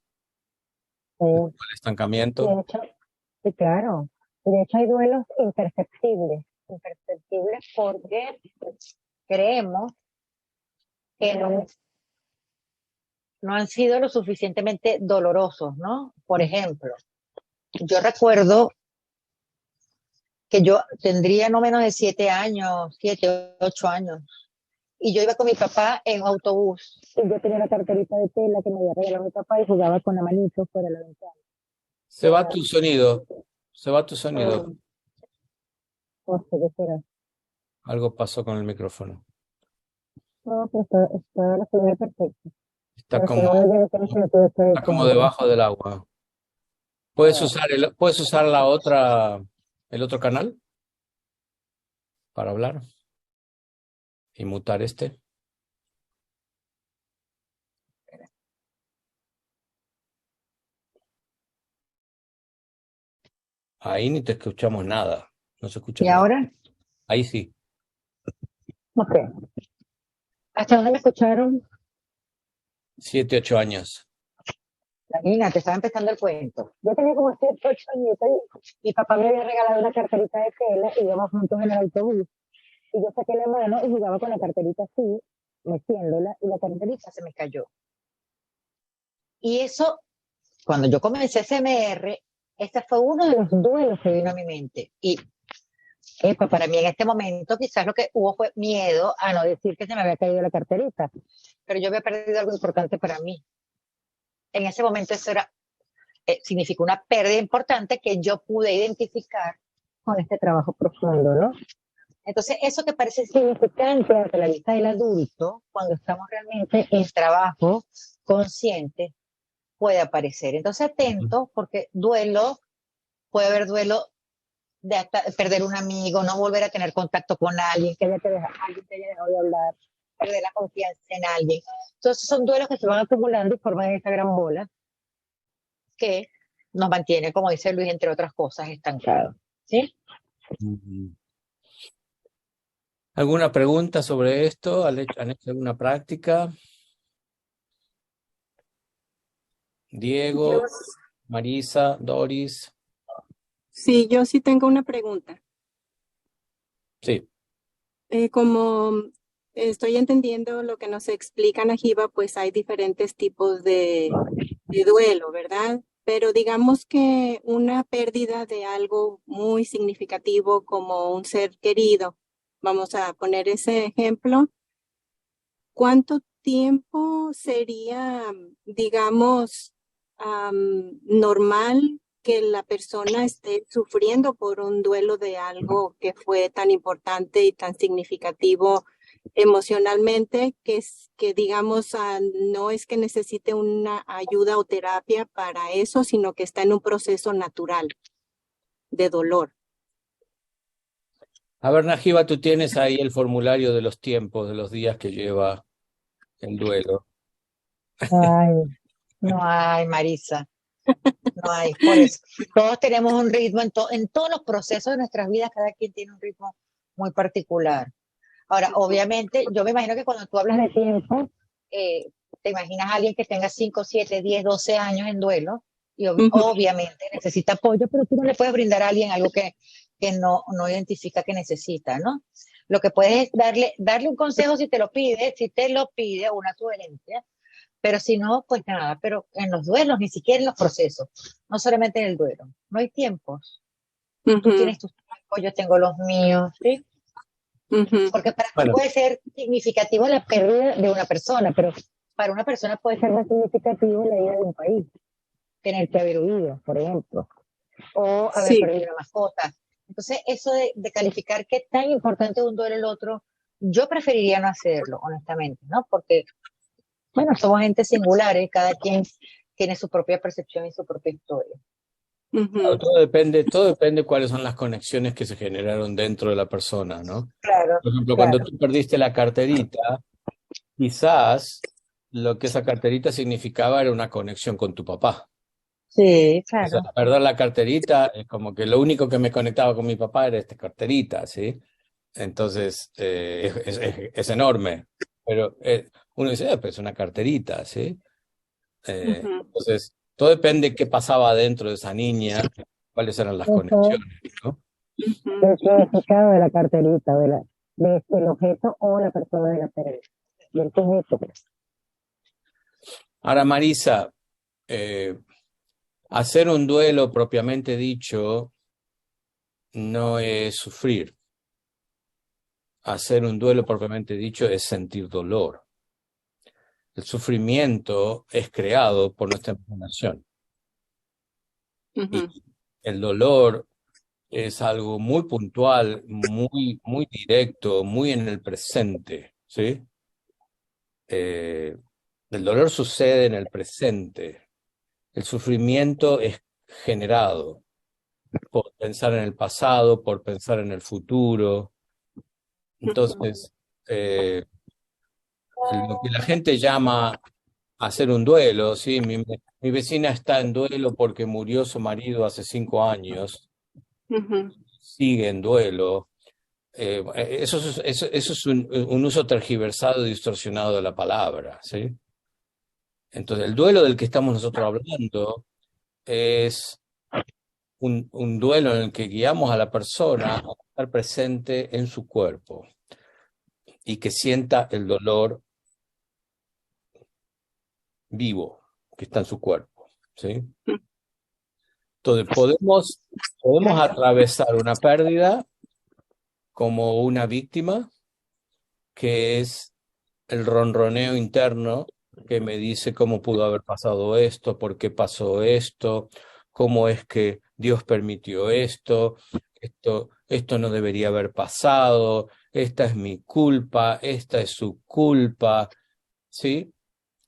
El estancamiento. De hecho, sí, claro. De hecho, hay duelos imperceptibles porque creemos que no han sido lo suficientemente dolorosos, ¿no? Por ejemplo, yo recuerdo que yo tendría no menos de 7 años, 7, 8 años, y yo iba con mi papá en autobús. Y yo tenía la carterita de tela que me había regalado mi papá y jugaba con la manito fuera de la ventana. Se va tu sonido. Se va tu sonido. No sé qué será. Algo pasó con el micrófono. No, pues está la señal perfecta. Está Pero si como, no, yo no sé si puede ser está como como- debajo del agua. ¿Puedes usar el otro canal para hablar? Y mutar este. Ahí ni te escuchamos nada. No se escucha ¿Y nada. ahora? Ahí sí. Ok. ¿Hasta dónde me escucharon? 7, 8 años. Imagínate, estaba empezando el cuento. Yo tenía como 7, 8 añitos y mi papá me había regalado una carterita de tela y íbamos juntos en el autobús. Y yo saqué la mano y jugaba con la carterita así, metiéndola, y la carterita se me cayó. Y eso, cuando yo comencé CMR, este fue uno de los duelos que vino a mi mente. Y para mí en este momento quizás lo que hubo fue miedo a no decir que se me había caído la carterita, pero yo había perdido algo importante para mí. En ese momento eso significó una pérdida importante que yo pude identificar con este trabajo profundo, ¿no? Entonces, eso que parece significante ante la vista del adulto, cuando estamos realmente en trabajo consciente, puede aparecer. Entonces, atento, porque puede haber duelo de hasta perder un amigo, no volver a tener contacto con alguien, alguien te haya dejado de hablar, perder la confianza en alguien. Entonces, son duelos que se van acumulando y forman esta gran bola que nos mantiene, como dice Luis, entre otras cosas, estancados. ¿Sí? ¿Alguna pregunta sobre esto? ¿Han hecho alguna práctica? Diego, Marisa, Doris. Sí, yo sí tengo una pregunta. Sí. Como estoy entendiendo lo que nos explica Najiba, pues hay diferentes tipos de duelo, ¿verdad? Pero digamos que una pérdida de algo muy significativo como un ser querido, vamos a poner ese ejemplo, ¿cuánto tiempo sería, digamos, normal que la persona esté sufriendo por un duelo de algo que fue tan importante y tan significativo emocionalmente, que digamos, no es que necesite una ayuda o terapia para eso, sino que está en un proceso natural de dolor? A ver, Najiba, tú tienes ahí el formulario de los tiempos, de los días que lleva el duelo. Ay, no hay, Marisa, no hay. Por eso, todos tenemos un ritmo en todos los procesos de nuestras vidas, cada quien tiene un ritmo muy particular. Ahora, obviamente, yo me imagino que cuando tú hablas de tiempo, te imaginas a alguien que tenga 5, 7, 10, 12 años en duelo y obviamente necesita apoyo, pero tú no le puedes brindar a alguien algo que no identifica que necesita, ¿no? Lo que puedes es darle un consejo si te lo pide, una sugerencia, pero si no, pues nada, pero en los duelos, ni siquiera en los procesos, no solamente en el duelo, no hay tiempos. Tú tienes tus tiempos, yo tengo los míos, ¿sí? Porque para ti puede ser significativo la pérdida de una persona, pero para una persona puede ser más significativo la vida de un país, tener que haber huido, por ejemplo, o haber perdido una mascota. Entonces, eso de calificar qué tan importante es un duelo el otro, yo preferiría no hacerlo, honestamente, ¿no? Porque, bueno, somos gente singular, cada quien tiene su propia percepción y su propia historia. Todo depende cuáles son las conexiones que se generaron dentro de la persona, ¿no? Claro. Por ejemplo, cuando tú perdiste la carterita, quizás lo que esa carterita significaba era una conexión con tu papá. Sí, O sea, claro. perder la carterita es como que lo único que me conectaba con mi papá era esta carterita, ¿sí? Entonces, es enorme. Pero uno dice, pero es una carterita, ¿sí? Ujú. Entonces, todo depende de qué pasaba dentro de esa niña, cuáles eran las Ujú. conexiones, ¿no? Ujú. El significado de la carterita, del objeto o la persona de la pérdida. Y entonces esto, Ahora, Marisa, hacer un duelo propiamente dicho no es sufrir. Hacer un duelo propiamente dicho es sentir dolor. El sufrimiento es creado por nuestra imaginación. Ujú. Y el dolor es algo muy puntual, muy directo, muy en el presente, ¿sí? El dolor sucede en el presente. El sufrimiento es generado por pensar en el pasado, por pensar en el futuro. Ujú. Entonces, lo que la gente llama hacer un duelo, ¿sí? Mi vecina está en duelo porque murió su marido hace 5 años, Ujú. sigue en duelo. Eso es un uso tergiversado y distorsionado de la palabra, ¿sí? Entonces, el duelo del que estamos nosotros hablando es un duelo en el que guiamos a la persona a estar presente en su cuerpo y que sienta el dolor vivo que está en su cuerpo, ¿sí? Entonces, podemos atravesar una pérdida como una víctima, que es el ronroneo interno que me dice cómo pudo haber pasado esto, por qué pasó esto, cómo es que Dios permitió esto no debería haber pasado, esta es mi culpa, esta es su culpa, ¿sí?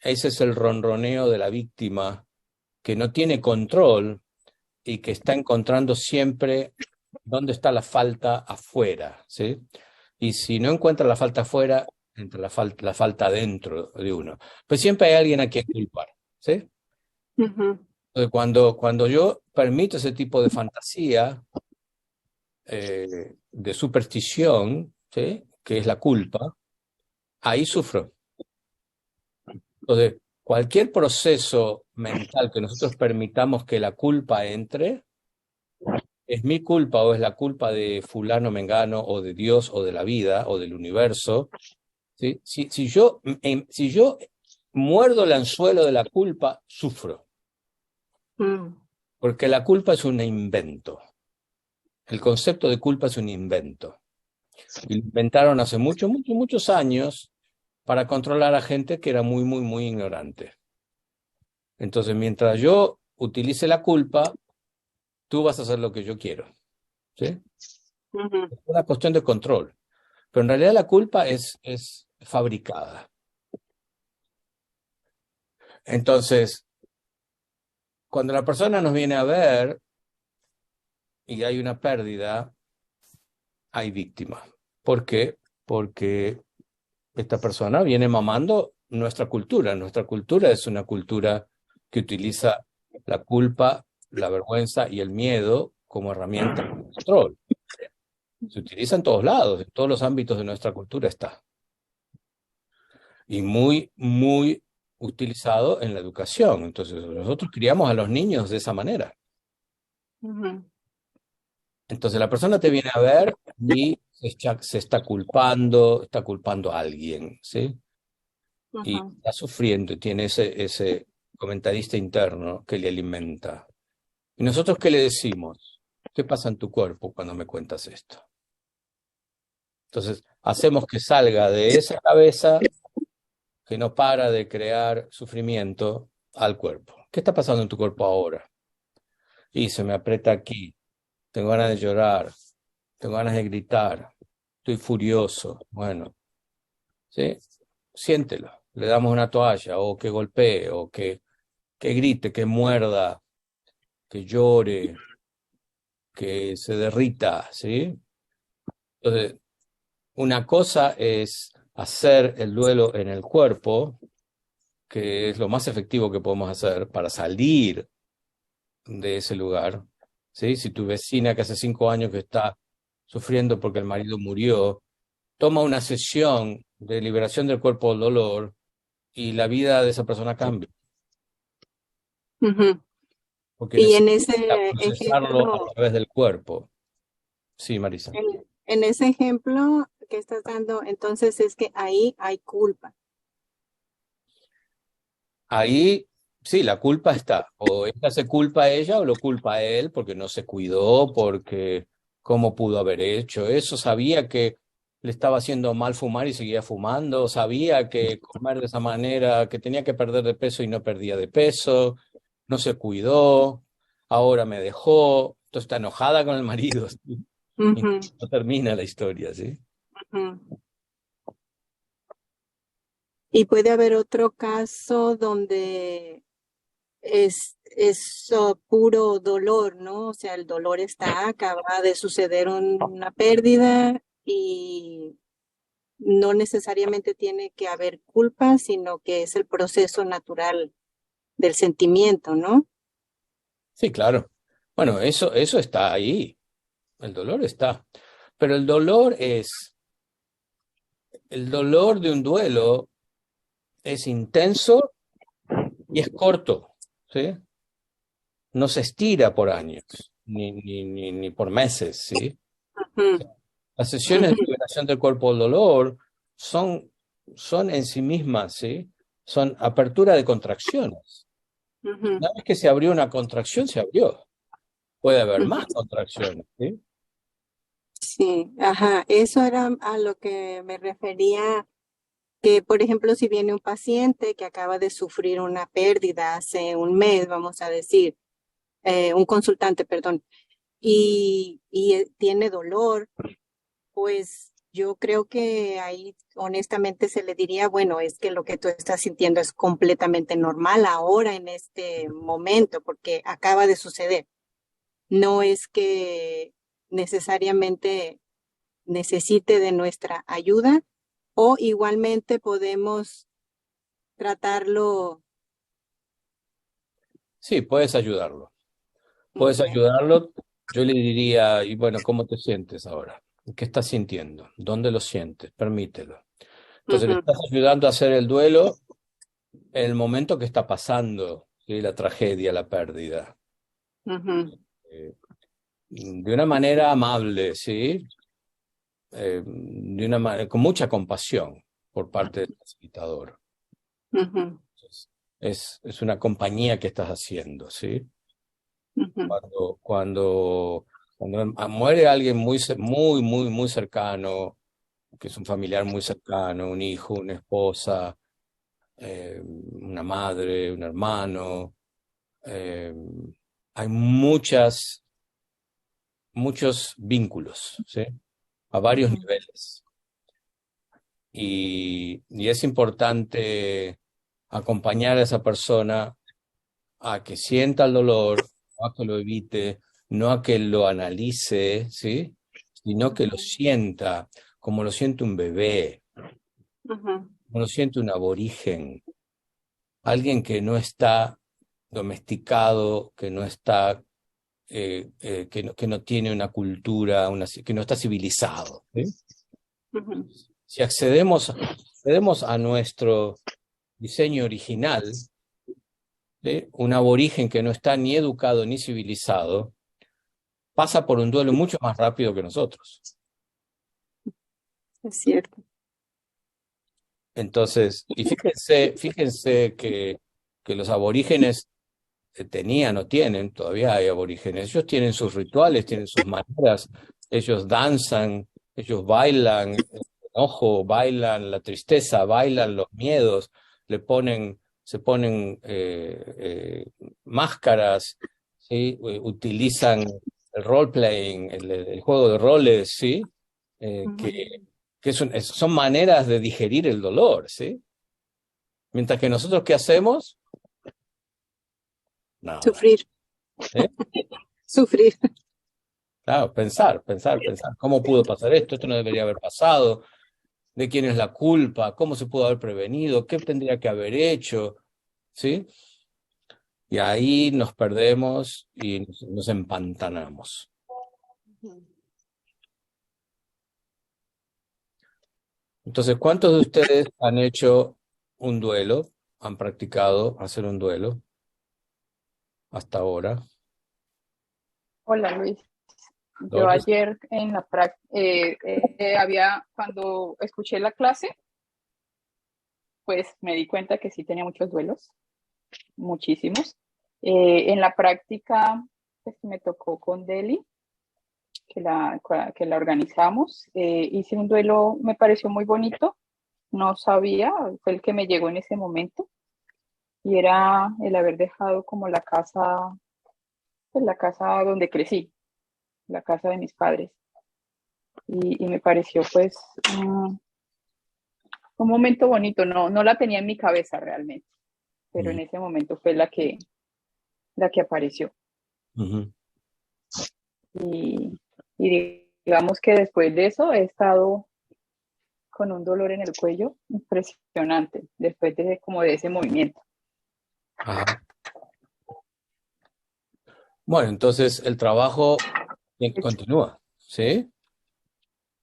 Ese es el ronroneo de la víctima que no tiene control y que está encontrando siempre dónde está la falta afuera, ¿sí? Y si no encuentra la falta afuera, entra la falta dentro de uno. Pues siempre hay alguien a quien culpar, ¿sí? Ujú. Entonces, cuando yo permito ese tipo de fantasía, de superstición, ¿sí? Que es la culpa, ahí sufro. Entonces, cualquier proceso mental que nosotros permitamos que la culpa entre, es mi culpa o es la culpa de fulano, mengano, o de Dios, o de la vida, o del universo, ¿sí? Si yo muerdo el anzuelo de la culpa, sufro, Mm. porque la culpa es un invento. El concepto de culpa es un invento. Y lo inventaron hace muchos años para controlar a gente que era muy ignorante. Entonces, mientras yo utilice la culpa, tú vas a hacer lo que yo quiero, ¿sí? Ujú. Es una cuestión de control. Pero en realidad la culpa es fabricada. Entonces, cuando la persona nos viene a ver y hay una pérdida, hay víctima. ¿Por qué? Porque esta persona viene mamando nuestra cultura. Nuestra cultura es una cultura que utiliza la culpa, la vergüenza y el miedo como herramienta de control. Se utiliza en todos lados, en todos los ámbitos de nuestra cultura está. Y muy utilizado en la educación. Entonces, nosotros criamos a los niños de esa manera. Ujú. Entonces, la persona te viene a ver y se está culpando a alguien, ¿sí? Y Ujú. está sufriendo y tiene ese comentarista interno que le alimenta. ¿Y nosotros qué le decimos? ¿Qué pasa en tu cuerpo cuando me cuentas esto? Entonces, hacemos que salga de esa cabeza que no para de crear sufrimiento al cuerpo. ¿Qué está pasando en tu cuerpo ahora? Y se me aprieta aquí, tengo ganas de llorar, tengo ganas de gritar, estoy furioso. Bueno, ¿sí? Siéntelo. Le damos una toalla o que golpee o que grite, que muerda, que llore, que se derrita, ¿sí? Entonces, una cosa es hacer el duelo en el cuerpo que es lo más efectivo que podemos hacer para salir de ese lugar, ¿sí? Si tu vecina que hace 5 años que está sufriendo porque el marido murió, toma una sesión de liberación del cuerpo del dolor y la vida de esa persona cambia, Ujú. porque Y en necesita ese procesarlo a ejemplo, través del cuerpo. Sí, Marisa. en ese ejemplo que estás dando, entonces es que ahí hay culpa. Ahí, sí, la culpa está. O ella se culpa a ella o lo culpa a él porque no se cuidó, porque cómo pudo haber hecho eso. Sabía que le estaba haciendo mal fumar y seguía fumando. Sabía que comer de esa manera, que tenía que perder de peso y no perdía de peso. No se cuidó. Ahora me dejó. Entonces está enojada con el marido. ¿Sí? Y Ujú, no termina la historia, ¿sí? ujú. Y puede haber otro caso donde es puro dolor, ¿no? O sea, el dolor está, acaba de suceder una pérdida y no necesariamente tiene que haber culpa, sino que es el proceso natural del sentimiento, ¿no? Sí, claro. Bueno, eso está ahí. El dolor está. Pero el dolor de un duelo es intenso y es corto, ¿sí? No se estira por años, ni por meses, ¿sí? Ujú, Las sesiones de liberación del cuerpo del dolor son en sí mismas, ¿sí? Son apertura de contracciones. ujú, Una vez que se abrió una contracción, se abrió. Puede haber ujú. más contracciones, ¿sí? Sí, ajá, eso era a lo que me refería, que por ejemplo, si viene un paciente que acaba de sufrir una pérdida hace un mes, vamos a decir, un consultante, perdón, y tiene dolor, pues yo creo que ahí honestamente se le diría, bueno, es que lo que tú estás sintiendo es completamente normal ahora en este momento, porque acaba de suceder. No es que necesariamente necesite de nuestra ayuda o igualmente podemos tratarlo. Sí, puedes ayudarlo. Puedes Okay. ayudarlo. Yo le diría, y bueno, ¿cómo te sientes ahora? ¿Qué estás sintiendo? ¿Dónde lo sientes? Permítelo. Entonces le Ujú, estás ayudando a hacer el duelo en el momento que está pasando, ¿sí? La tragedia, la pérdida. ujú, Eh, de una manera amable, ¿sí? Con mucha compasión por parte del facilitador. ujú, Es una compañía que estás haciendo, ¿sí? ujú, Cuando muere alguien muy cercano, que es un familiar muy cercano, un hijo, una esposa, una madre, un hermano, eh, hay muchos vínculos, ¿sí? A varios ujú. niveles. Y es importante acompañar a esa persona a que sienta el dolor, no a que lo evite, no a que lo analice, ¿sí? Sino que lo sienta como lo siente un bebé, Ujú, como lo siente un aborigen, alguien que no está domesticado, que no está, que no tiene una cultura, que no está civilizado, ¿sí? ujú. Si accedemos a nuestro diseño original, ¿sí? Un aborigen que no está ni educado ni civilizado, pasa por un duelo mucho más rápido que nosotros. Es cierto. Entonces, y fíjense que los aborígenes tenían o tienen, todavía hay aborígenes, ellos tienen sus rituales, tienen sus maneras, ellos danzan, ellos bailan el enojo, bailan la tristeza, bailan los miedos, se ponen máscaras, ¿sí? Utilizan el role-playing, el juego de roles, ¿sí? Ujú. Que son maneras de digerir el dolor, ¿sí? Mientras que nosotros, ¿qué hacemos? Nada. Sufrir, ¿Eh? sufrir. Claro, pensar. ¿Cómo pudo pasar esto? Esto no debería haber pasado. de quién es la culpa, cómo se pudo haber prevenido, qué tendría que haber hecho, ¿sí? Y ahí nos perdemos y nos empantanamos. Entonces, ¿cuántos de ustedes han hecho un duelo? ¿Han practicado hacer un duelo hasta ahora? Hola Luis. Yo Doris. ayer en la cuando escuché la clase, pues me di cuenta que sí tenía muchos duelos, muchísimos. En la práctica, pues que me tocó con Deli, que la organizamos, hice un duelo, me pareció muy bonito, no sabía, fue el que me llegó en ese momento, y era el haber dejado como pues la casa donde crecí, la casa de mis padres. Y me pareció pues un momento bonito, no la tenía en mi cabeza realmente, pero en ese momento fue la que apareció. Ujú. Y digamos que después de eso he estado con un dolor en el cuello impresionante, después de como de ese movimiento. Ajá. Bueno, entonces el trabajo continúa, ¿sí?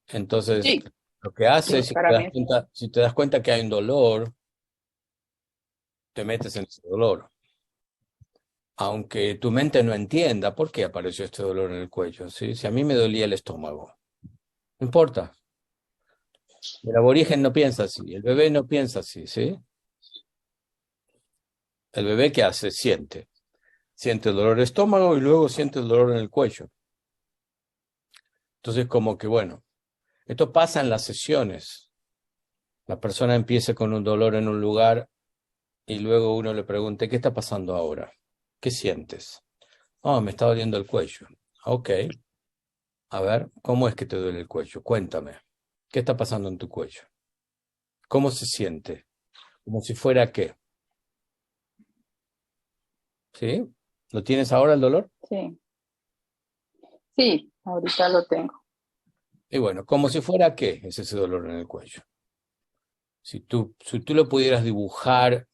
Entonces, Sí, lo que hace, sí, para mí es si te das cuenta que hay un dolor, te metes en ese dolor. Aunque tu mente no entienda por qué apareció este dolor en el cuello, ¿sí? Si a mí me dolía el estómago, no importa. El aborigen no piensa así, el bebé no piensa así, ¿sí? El bebé, ¿qué hace? Siente. Siente el dolor de estómago y luego siente el dolor en el cuello. Entonces, como que, bueno, esto pasa en las sesiones. La persona empieza con un dolor en un lugar y luego uno le pregunta, ¿qué está pasando ahora? ¿Qué sientes? Oh, me está doliendo el cuello. Ok. A ver, ¿cómo es que te duele el cuello? Cuéntame. ¿Qué está pasando en tu cuello? ¿Cómo se siente? ¿Como si fuera qué? ¿Sí? ¿Lo tienes ahora el dolor? sí, sí, ahorita lo tengo. Y bueno, ¿como si fuera qué es ese dolor en el cuello? Si tú lo pudieras dibujar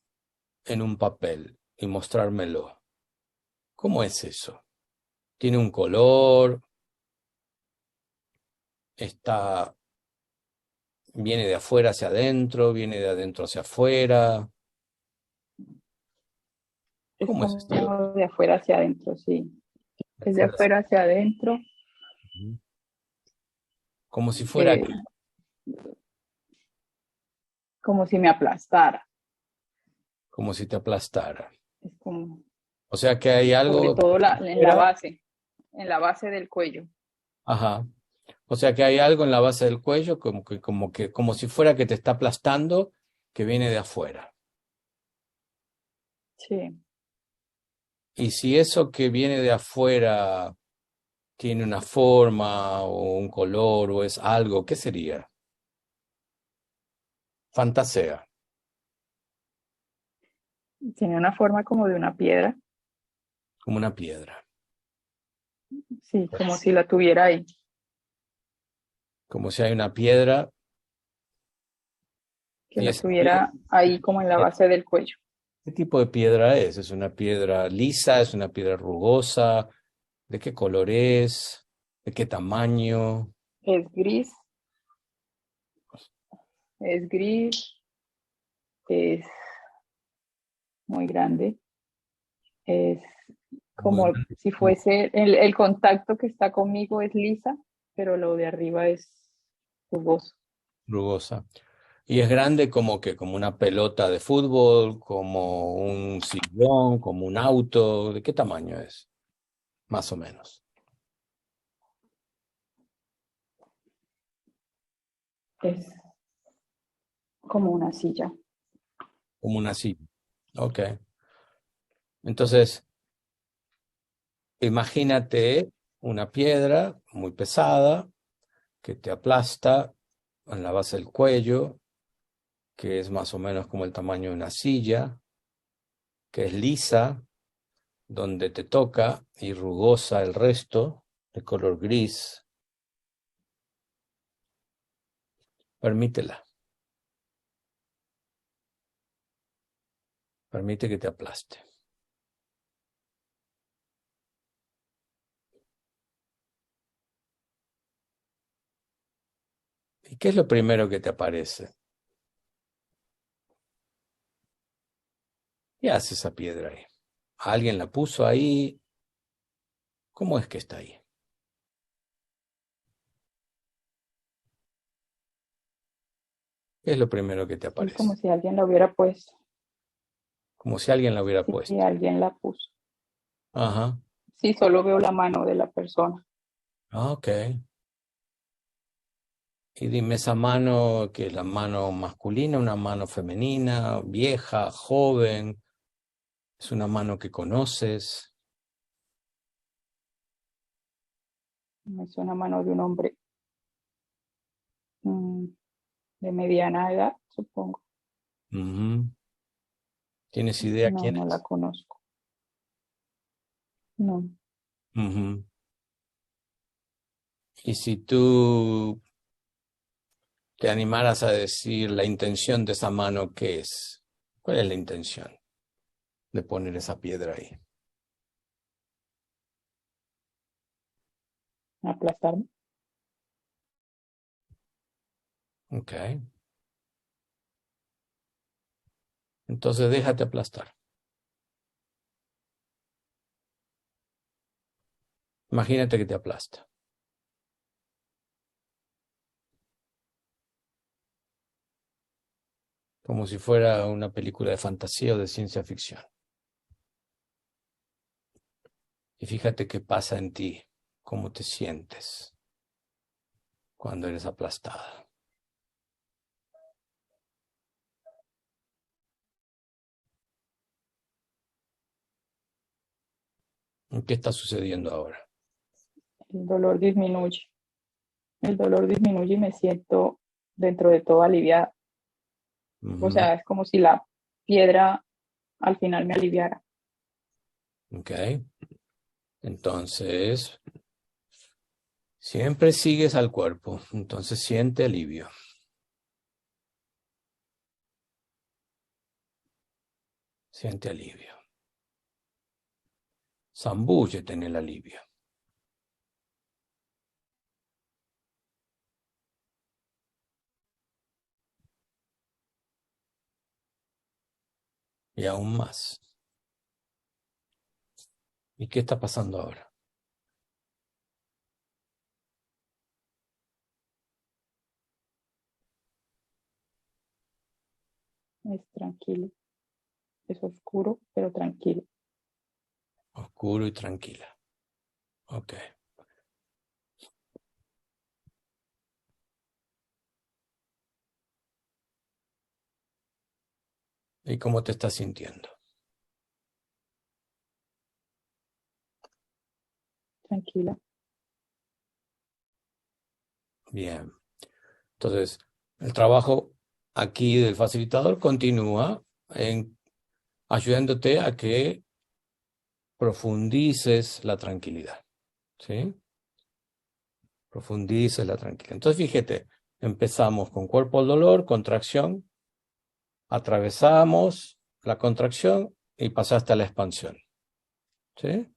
en un papel y mostrármelo, ¿cómo es eso? ¿Tiene un color? ¿Está, viene de afuera hacia adentro? ¿Viene de adentro hacia afuera? Es ¿Cómo es este dolor? como de afuera hacia adentro, sí. De Es de afuera hacia- afuera hacia adentro, Ujú. Como si fuera eh, qué, como si me aplastara. como si te aplastara. Es como, O sea que hay sobre algo todo afuera. en la base del cuello. Ajá. O sea que hay algo en la base del cuello, como si fuera que te está aplastando, que viene de afuera. Sí, Y si eso que viene de afuera tiene una forma o un color o es algo, ¿qué sería? Fantasea. tiene una forma como de una piedra, Como una piedra. sí, como si la tuviera ahí. Como si hay una piedra Que y la esa piedra, tuviera ahí como en la base del cuello. ¿qué tipo de piedra es? ¿Es una piedra lisa? ¿Es una piedra rugosa? ¿De qué color es? ¿De qué tamaño? Es gris, es gris, es muy grande, es Muy como si fuese, el contacto que está conmigo es lisa, pero lo de arriba es rugoso. rugosa. Y es grande como que, como una pelota de fútbol, como un sillón, como un auto. ¿De qué tamaño es? Más o menos. Es como una silla. Como una silla. Ok. Entonces, imagínate una piedra muy pesada que te aplasta en la base del cuello, que es más o menos como el tamaño de una silla, que es lisa, donde te toca, y rugosa el resto, de color gris. Permítela. Permite que te aplaste. ¿Y qué es lo primero que te aparece? ¿Qué hace esa piedra ahí? ¿Alguien la puso ahí? ¿Cómo es que está ahí? ¿Qué es lo primero que te Es aparece? como si alguien la hubiera puesto. Como si alguien la hubiera Sí, puesto. alguien la puso. Ajá. Sí, solo veo la mano de la persona. Ok. Y dime, esa mano, que es la mano masculina, una mano femenina, vieja, joven, es una mano que conoces. Es una mano de un hombre de mediana edad, supongo. Ujú. ¿Tienes idea No, quién no la es? conozco. No, Ujú. Y si tú te animaras a decir la intención de esa mano, ¿qué es? ¿Cuál es la intención de poner esa piedra ahí? aplastarme. Ok. Entonces déjate aplastar. Imagínate que te aplasta. Como si fuera una película de fantasía o de ciencia ficción. Y fíjate qué pasa en ti, cómo te sientes cuando eres aplastada. ¿Qué está sucediendo ahora? El dolor disminuye. El dolor disminuye y me siento dentro de todo aliviada. O Ujú. sea, es como si la piedra al final me aliviara. Ok. Entonces, siempre sigues al cuerpo. Entonces siente alivio. Siente alivio. Zambúllete en el alivio. Y aún más. ¿Y qué está pasando ahora? Es tranquilo. Es oscuro, pero tranquilo. Oscuro y tranquila. Ok. ¿Y cómo te estás sintiendo? Tranquila. Bien. Entonces, el trabajo aquí del facilitador continúa en ayudándote a que profundices la tranquilidad. ¿Sí? Profundices la tranquilidad. Entonces, fíjate, empezamos con cuerpo al dolor, contracción, atravesamos la contracción y pasaste a la expansión. ¿Sí?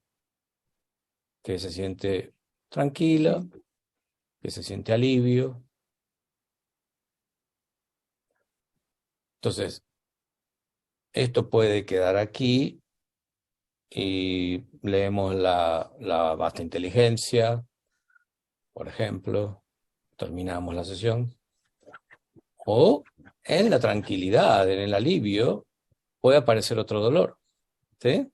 Que se siente tranquila, que se siente alivio. Entonces, esto puede quedar aquí y leemos la vasta inteligencia, por ejemplo, terminamos la sesión. O en la tranquilidad, en el alivio, puede aparecer otro dolor. ¿Sí?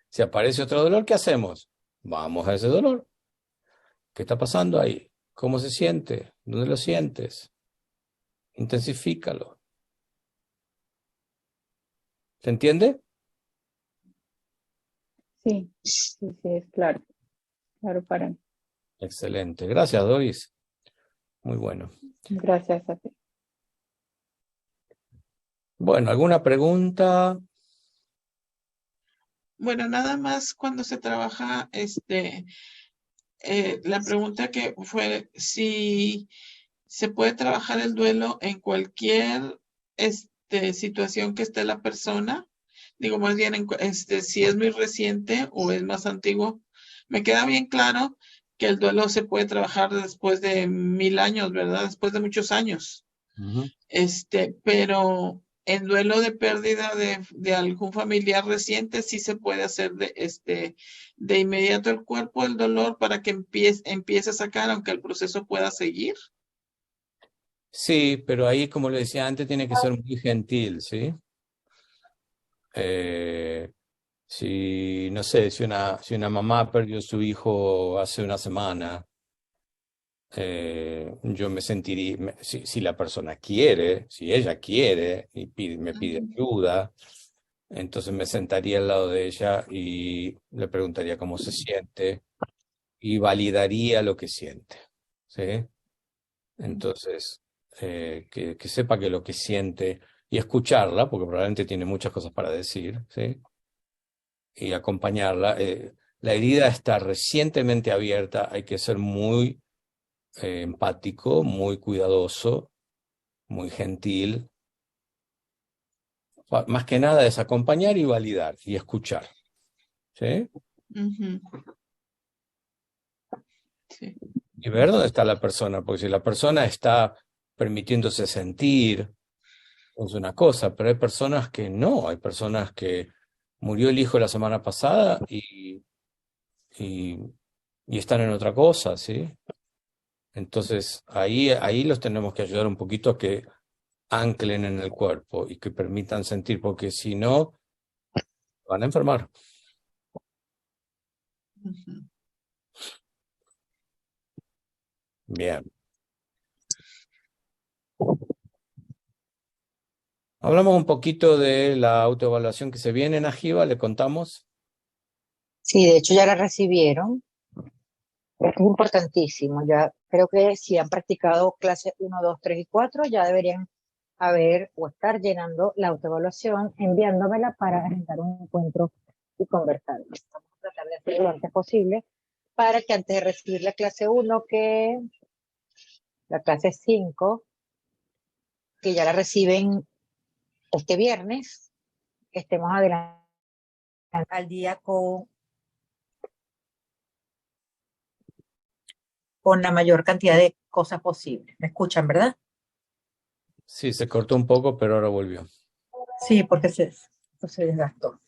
Si aparece otro dolor, ¿qué hacemos? Vamos a ese dolor. ¿Qué está pasando ahí? ¿Cómo se siente? ¿Dónde lo sientes? Intensifícalo. ¿Se entiende? Sí, sí, sí, es claro. Claro para mí. Excelente. Gracias, Doris. Muy bueno. Gracias a ti. Bueno, ¿alguna pregunta? Bueno, nada más cuando se trabaja, la pregunta que fue si se puede trabajar el duelo en cualquier situación que esté la persona. Digo, más bien, si es muy reciente o es más antiguo. Me queda bien claro que el duelo se puede trabajar después de 1000 años, ¿verdad? Después de muchos años. Ujú. Pero en duelo de pérdida de algún familiar reciente sí se puede hacer de inmediato el cuerpo el dolor para que empiece a sacar, aunque el proceso pueda seguir. Sí, pero ahí, como le decía antes, tiene que ser muy gentil, ¿sí? Eh, si, no sé, si una mamá perdió a su hijo hace una semana, yo me sentiría, si la persona quiere, si ella quiere y me pide ayuda, entonces me sentaría al lado de ella y le preguntaría cómo se siente y validaría lo que siente, ¿sí? Entonces, que sepa que lo que siente y escucharla, porque probablemente tiene muchas cosas para decir, ¿sí? Y acompañarla. La herida está recientemente abierta, hay que ser muy empático, muy cuidadoso, muy gentil. Más que nada es acompañar y validar y escuchar, ¿sí? Ujú. Sí. Y ver dónde está la persona, porque si la persona está permitiéndose sentir, es una cosa, pero hay personas que no, hay personas que murió el hijo la semana pasada y, y están en otra cosa, ¿sí? Entonces ahí los tenemos que ayudar un poquito a que anclen en el cuerpo y que permitan sentir, porque si no, van a enfermar. Ujú. Bien. Hablamos un poquito de la autoevaluación que se viene en Ajiva, le contamos. Sí, de hecho ya la recibieron. Es importantísimo. Ya creo que si han practicado clases 1, 2, 3 y 4, ya deberían haber o estar llenando la autoevaluación, enviándomela para agendar un encuentro y conversar. Vamos a tratar de hacerlo lo antes posible para que antes de recibir la clase 1, que la clase 5, que ya la reciben este viernes, estemos adelante al día con la mayor cantidad de cosas posibles. ¿Me escuchan, verdad? Sí, se cortó un poco, pero ahora volvió. Sí, porque se desgastó.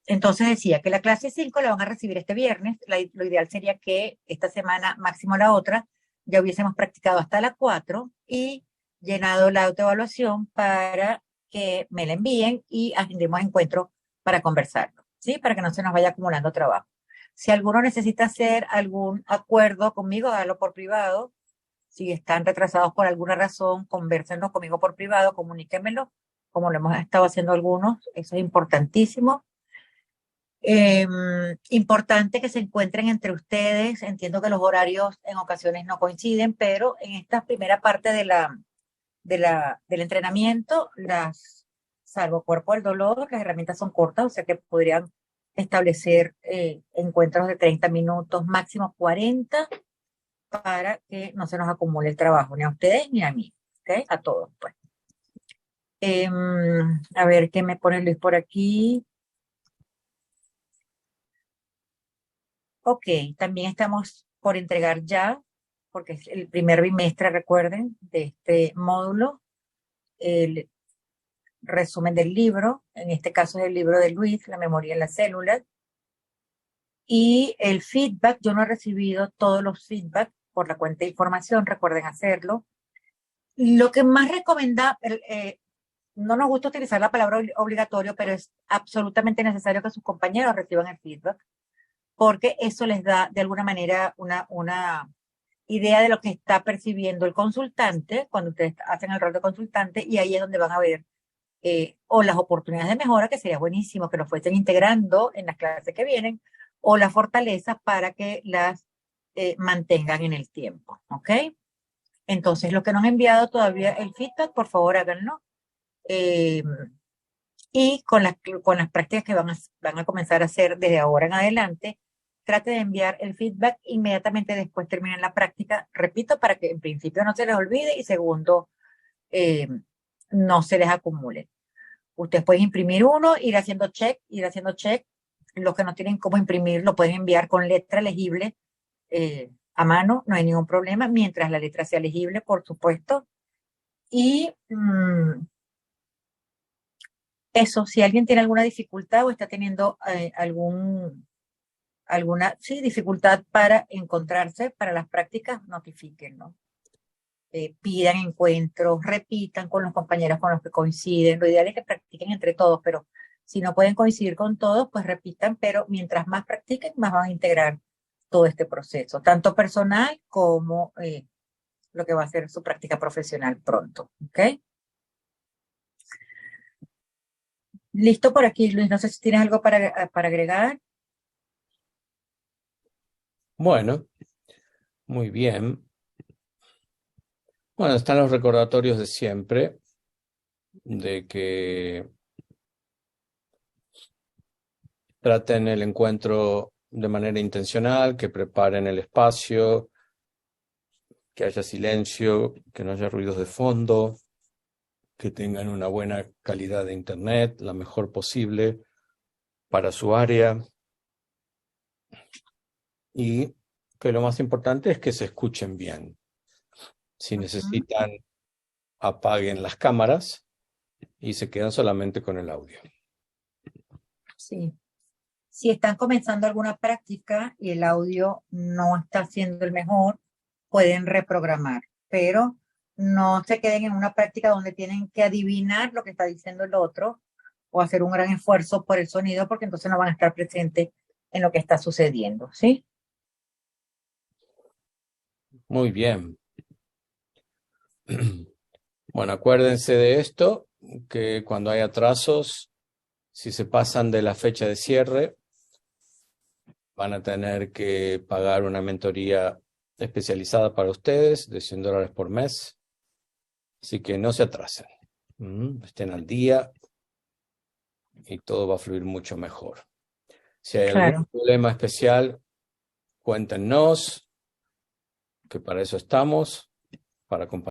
Entonces decía que la clase 5 la van a recibir este viernes. Lo ideal sería que esta semana, máximo la otra, ya hubiésemos practicado hasta la 4 y llenado la autoevaluación para que me la envíen y agendemos encuentro para conversarlo, ¿sí? Para que no se nos vaya acumulando trabajo. Si alguno necesita hacer algún acuerdo conmigo, hágalo por privado. Si están retrasados por alguna razón, convérsenlo conmigo por privado, comuníquenmelo, como lo hemos estado haciendo algunos. Eso es importantísimo. Importante que se encuentren entre ustedes. Entiendo que los horarios en ocasiones no coinciden, pero en esta primera parte del entrenamiento, salvo cuerpo del dolor, las herramientas son cortas, o sea que podrían establecer encuentros de 30 minutos, máximo 40, para que no se nos acumule el trabajo, ni a ustedes ni a mí, ¿ok? A todos, pues. A ver, ¿qué me pone Luis por aquí? Ok, también estamos por entregar ya, porque es el primer bimestre, recuerden, de este módulo, el resumen del libro, en este caso es el libro de Luis, La memoria en las células, y el feedback. Yo no he recibido todos los feedback por la cuenta de información, recuerden hacerlo. Lo que más recomienda, no nos gusta utilizar la palabra obligatorio, pero es absolutamente necesario que sus compañeros reciban el feedback, porque eso les da de alguna manera una idea de lo que está percibiendo el consultante cuando ustedes hacen el rol de consultante, y ahí es donde van a ver o las oportunidades de mejora, que sería buenísimo que lo fuesen integrando en las clases que vienen, o las fortalezas para que las mantengan en el tiempo, ¿ok? Entonces, los que no han enviado todavía el feedback, por favor háganlo. Y con las prácticas que van a comenzar a hacer desde ahora en adelante, trate de enviar el feedback inmediatamente después terminen la práctica. Repito, para que en principio no se les olvide, y segundo, no se les acumule. Ustedes pueden imprimir uno, ir haciendo check. Los que no tienen cómo imprimir lo pueden enviar con letra legible a mano, no hay ningún problema, mientras la letra sea legible, por supuesto. Y eso, si alguien tiene alguna dificultad o está teniendo alguna dificultad para encontrarse para las prácticas, notifiquen, ¿no? Pidan encuentros, repitan con los compañeros con los que coinciden. Lo ideal es que practiquen entre todos, pero si no pueden coincidir con todos, pues repitan, pero mientras más practiquen, más van a integrar todo este proceso, tanto personal como lo que va a ser su práctica profesional pronto, ¿ok? Listo por aquí, Luis, no sé si tienes algo para agregar. Bueno, muy bien. Bueno, están los recordatorios de siempre, de que traten el encuentro de manera intencional, que preparen el espacio, que haya silencio, que no haya ruidos de fondo, que tengan una buena calidad de internet, la mejor posible para su área. Y que lo más importante es que se escuchen bien. Si necesitan, apaguen las cámaras y se quedan solamente con el audio. Sí. Si están comenzando alguna práctica y el audio no está siendo el mejor, pueden reprogramar, pero no se queden en una práctica donde tienen que adivinar lo que está diciendo el otro o hacer un gran esfuerzo por el sonido, porque entonces no van a estar presentes en lo que está sucediendo, ¿sí? Muy bien. Bueno, acuérdense de esto, que cuando hay atrasos, si se pasan de la fecha de cierre, van a tener que pagar una mentoría especializada para ustedes de $100 por mes. Así que no se atrasen. Estén al día y todo va a fluir mucho mejor. Si hay algún problema especial, cuéntenos, que para eso estamos, para compartir.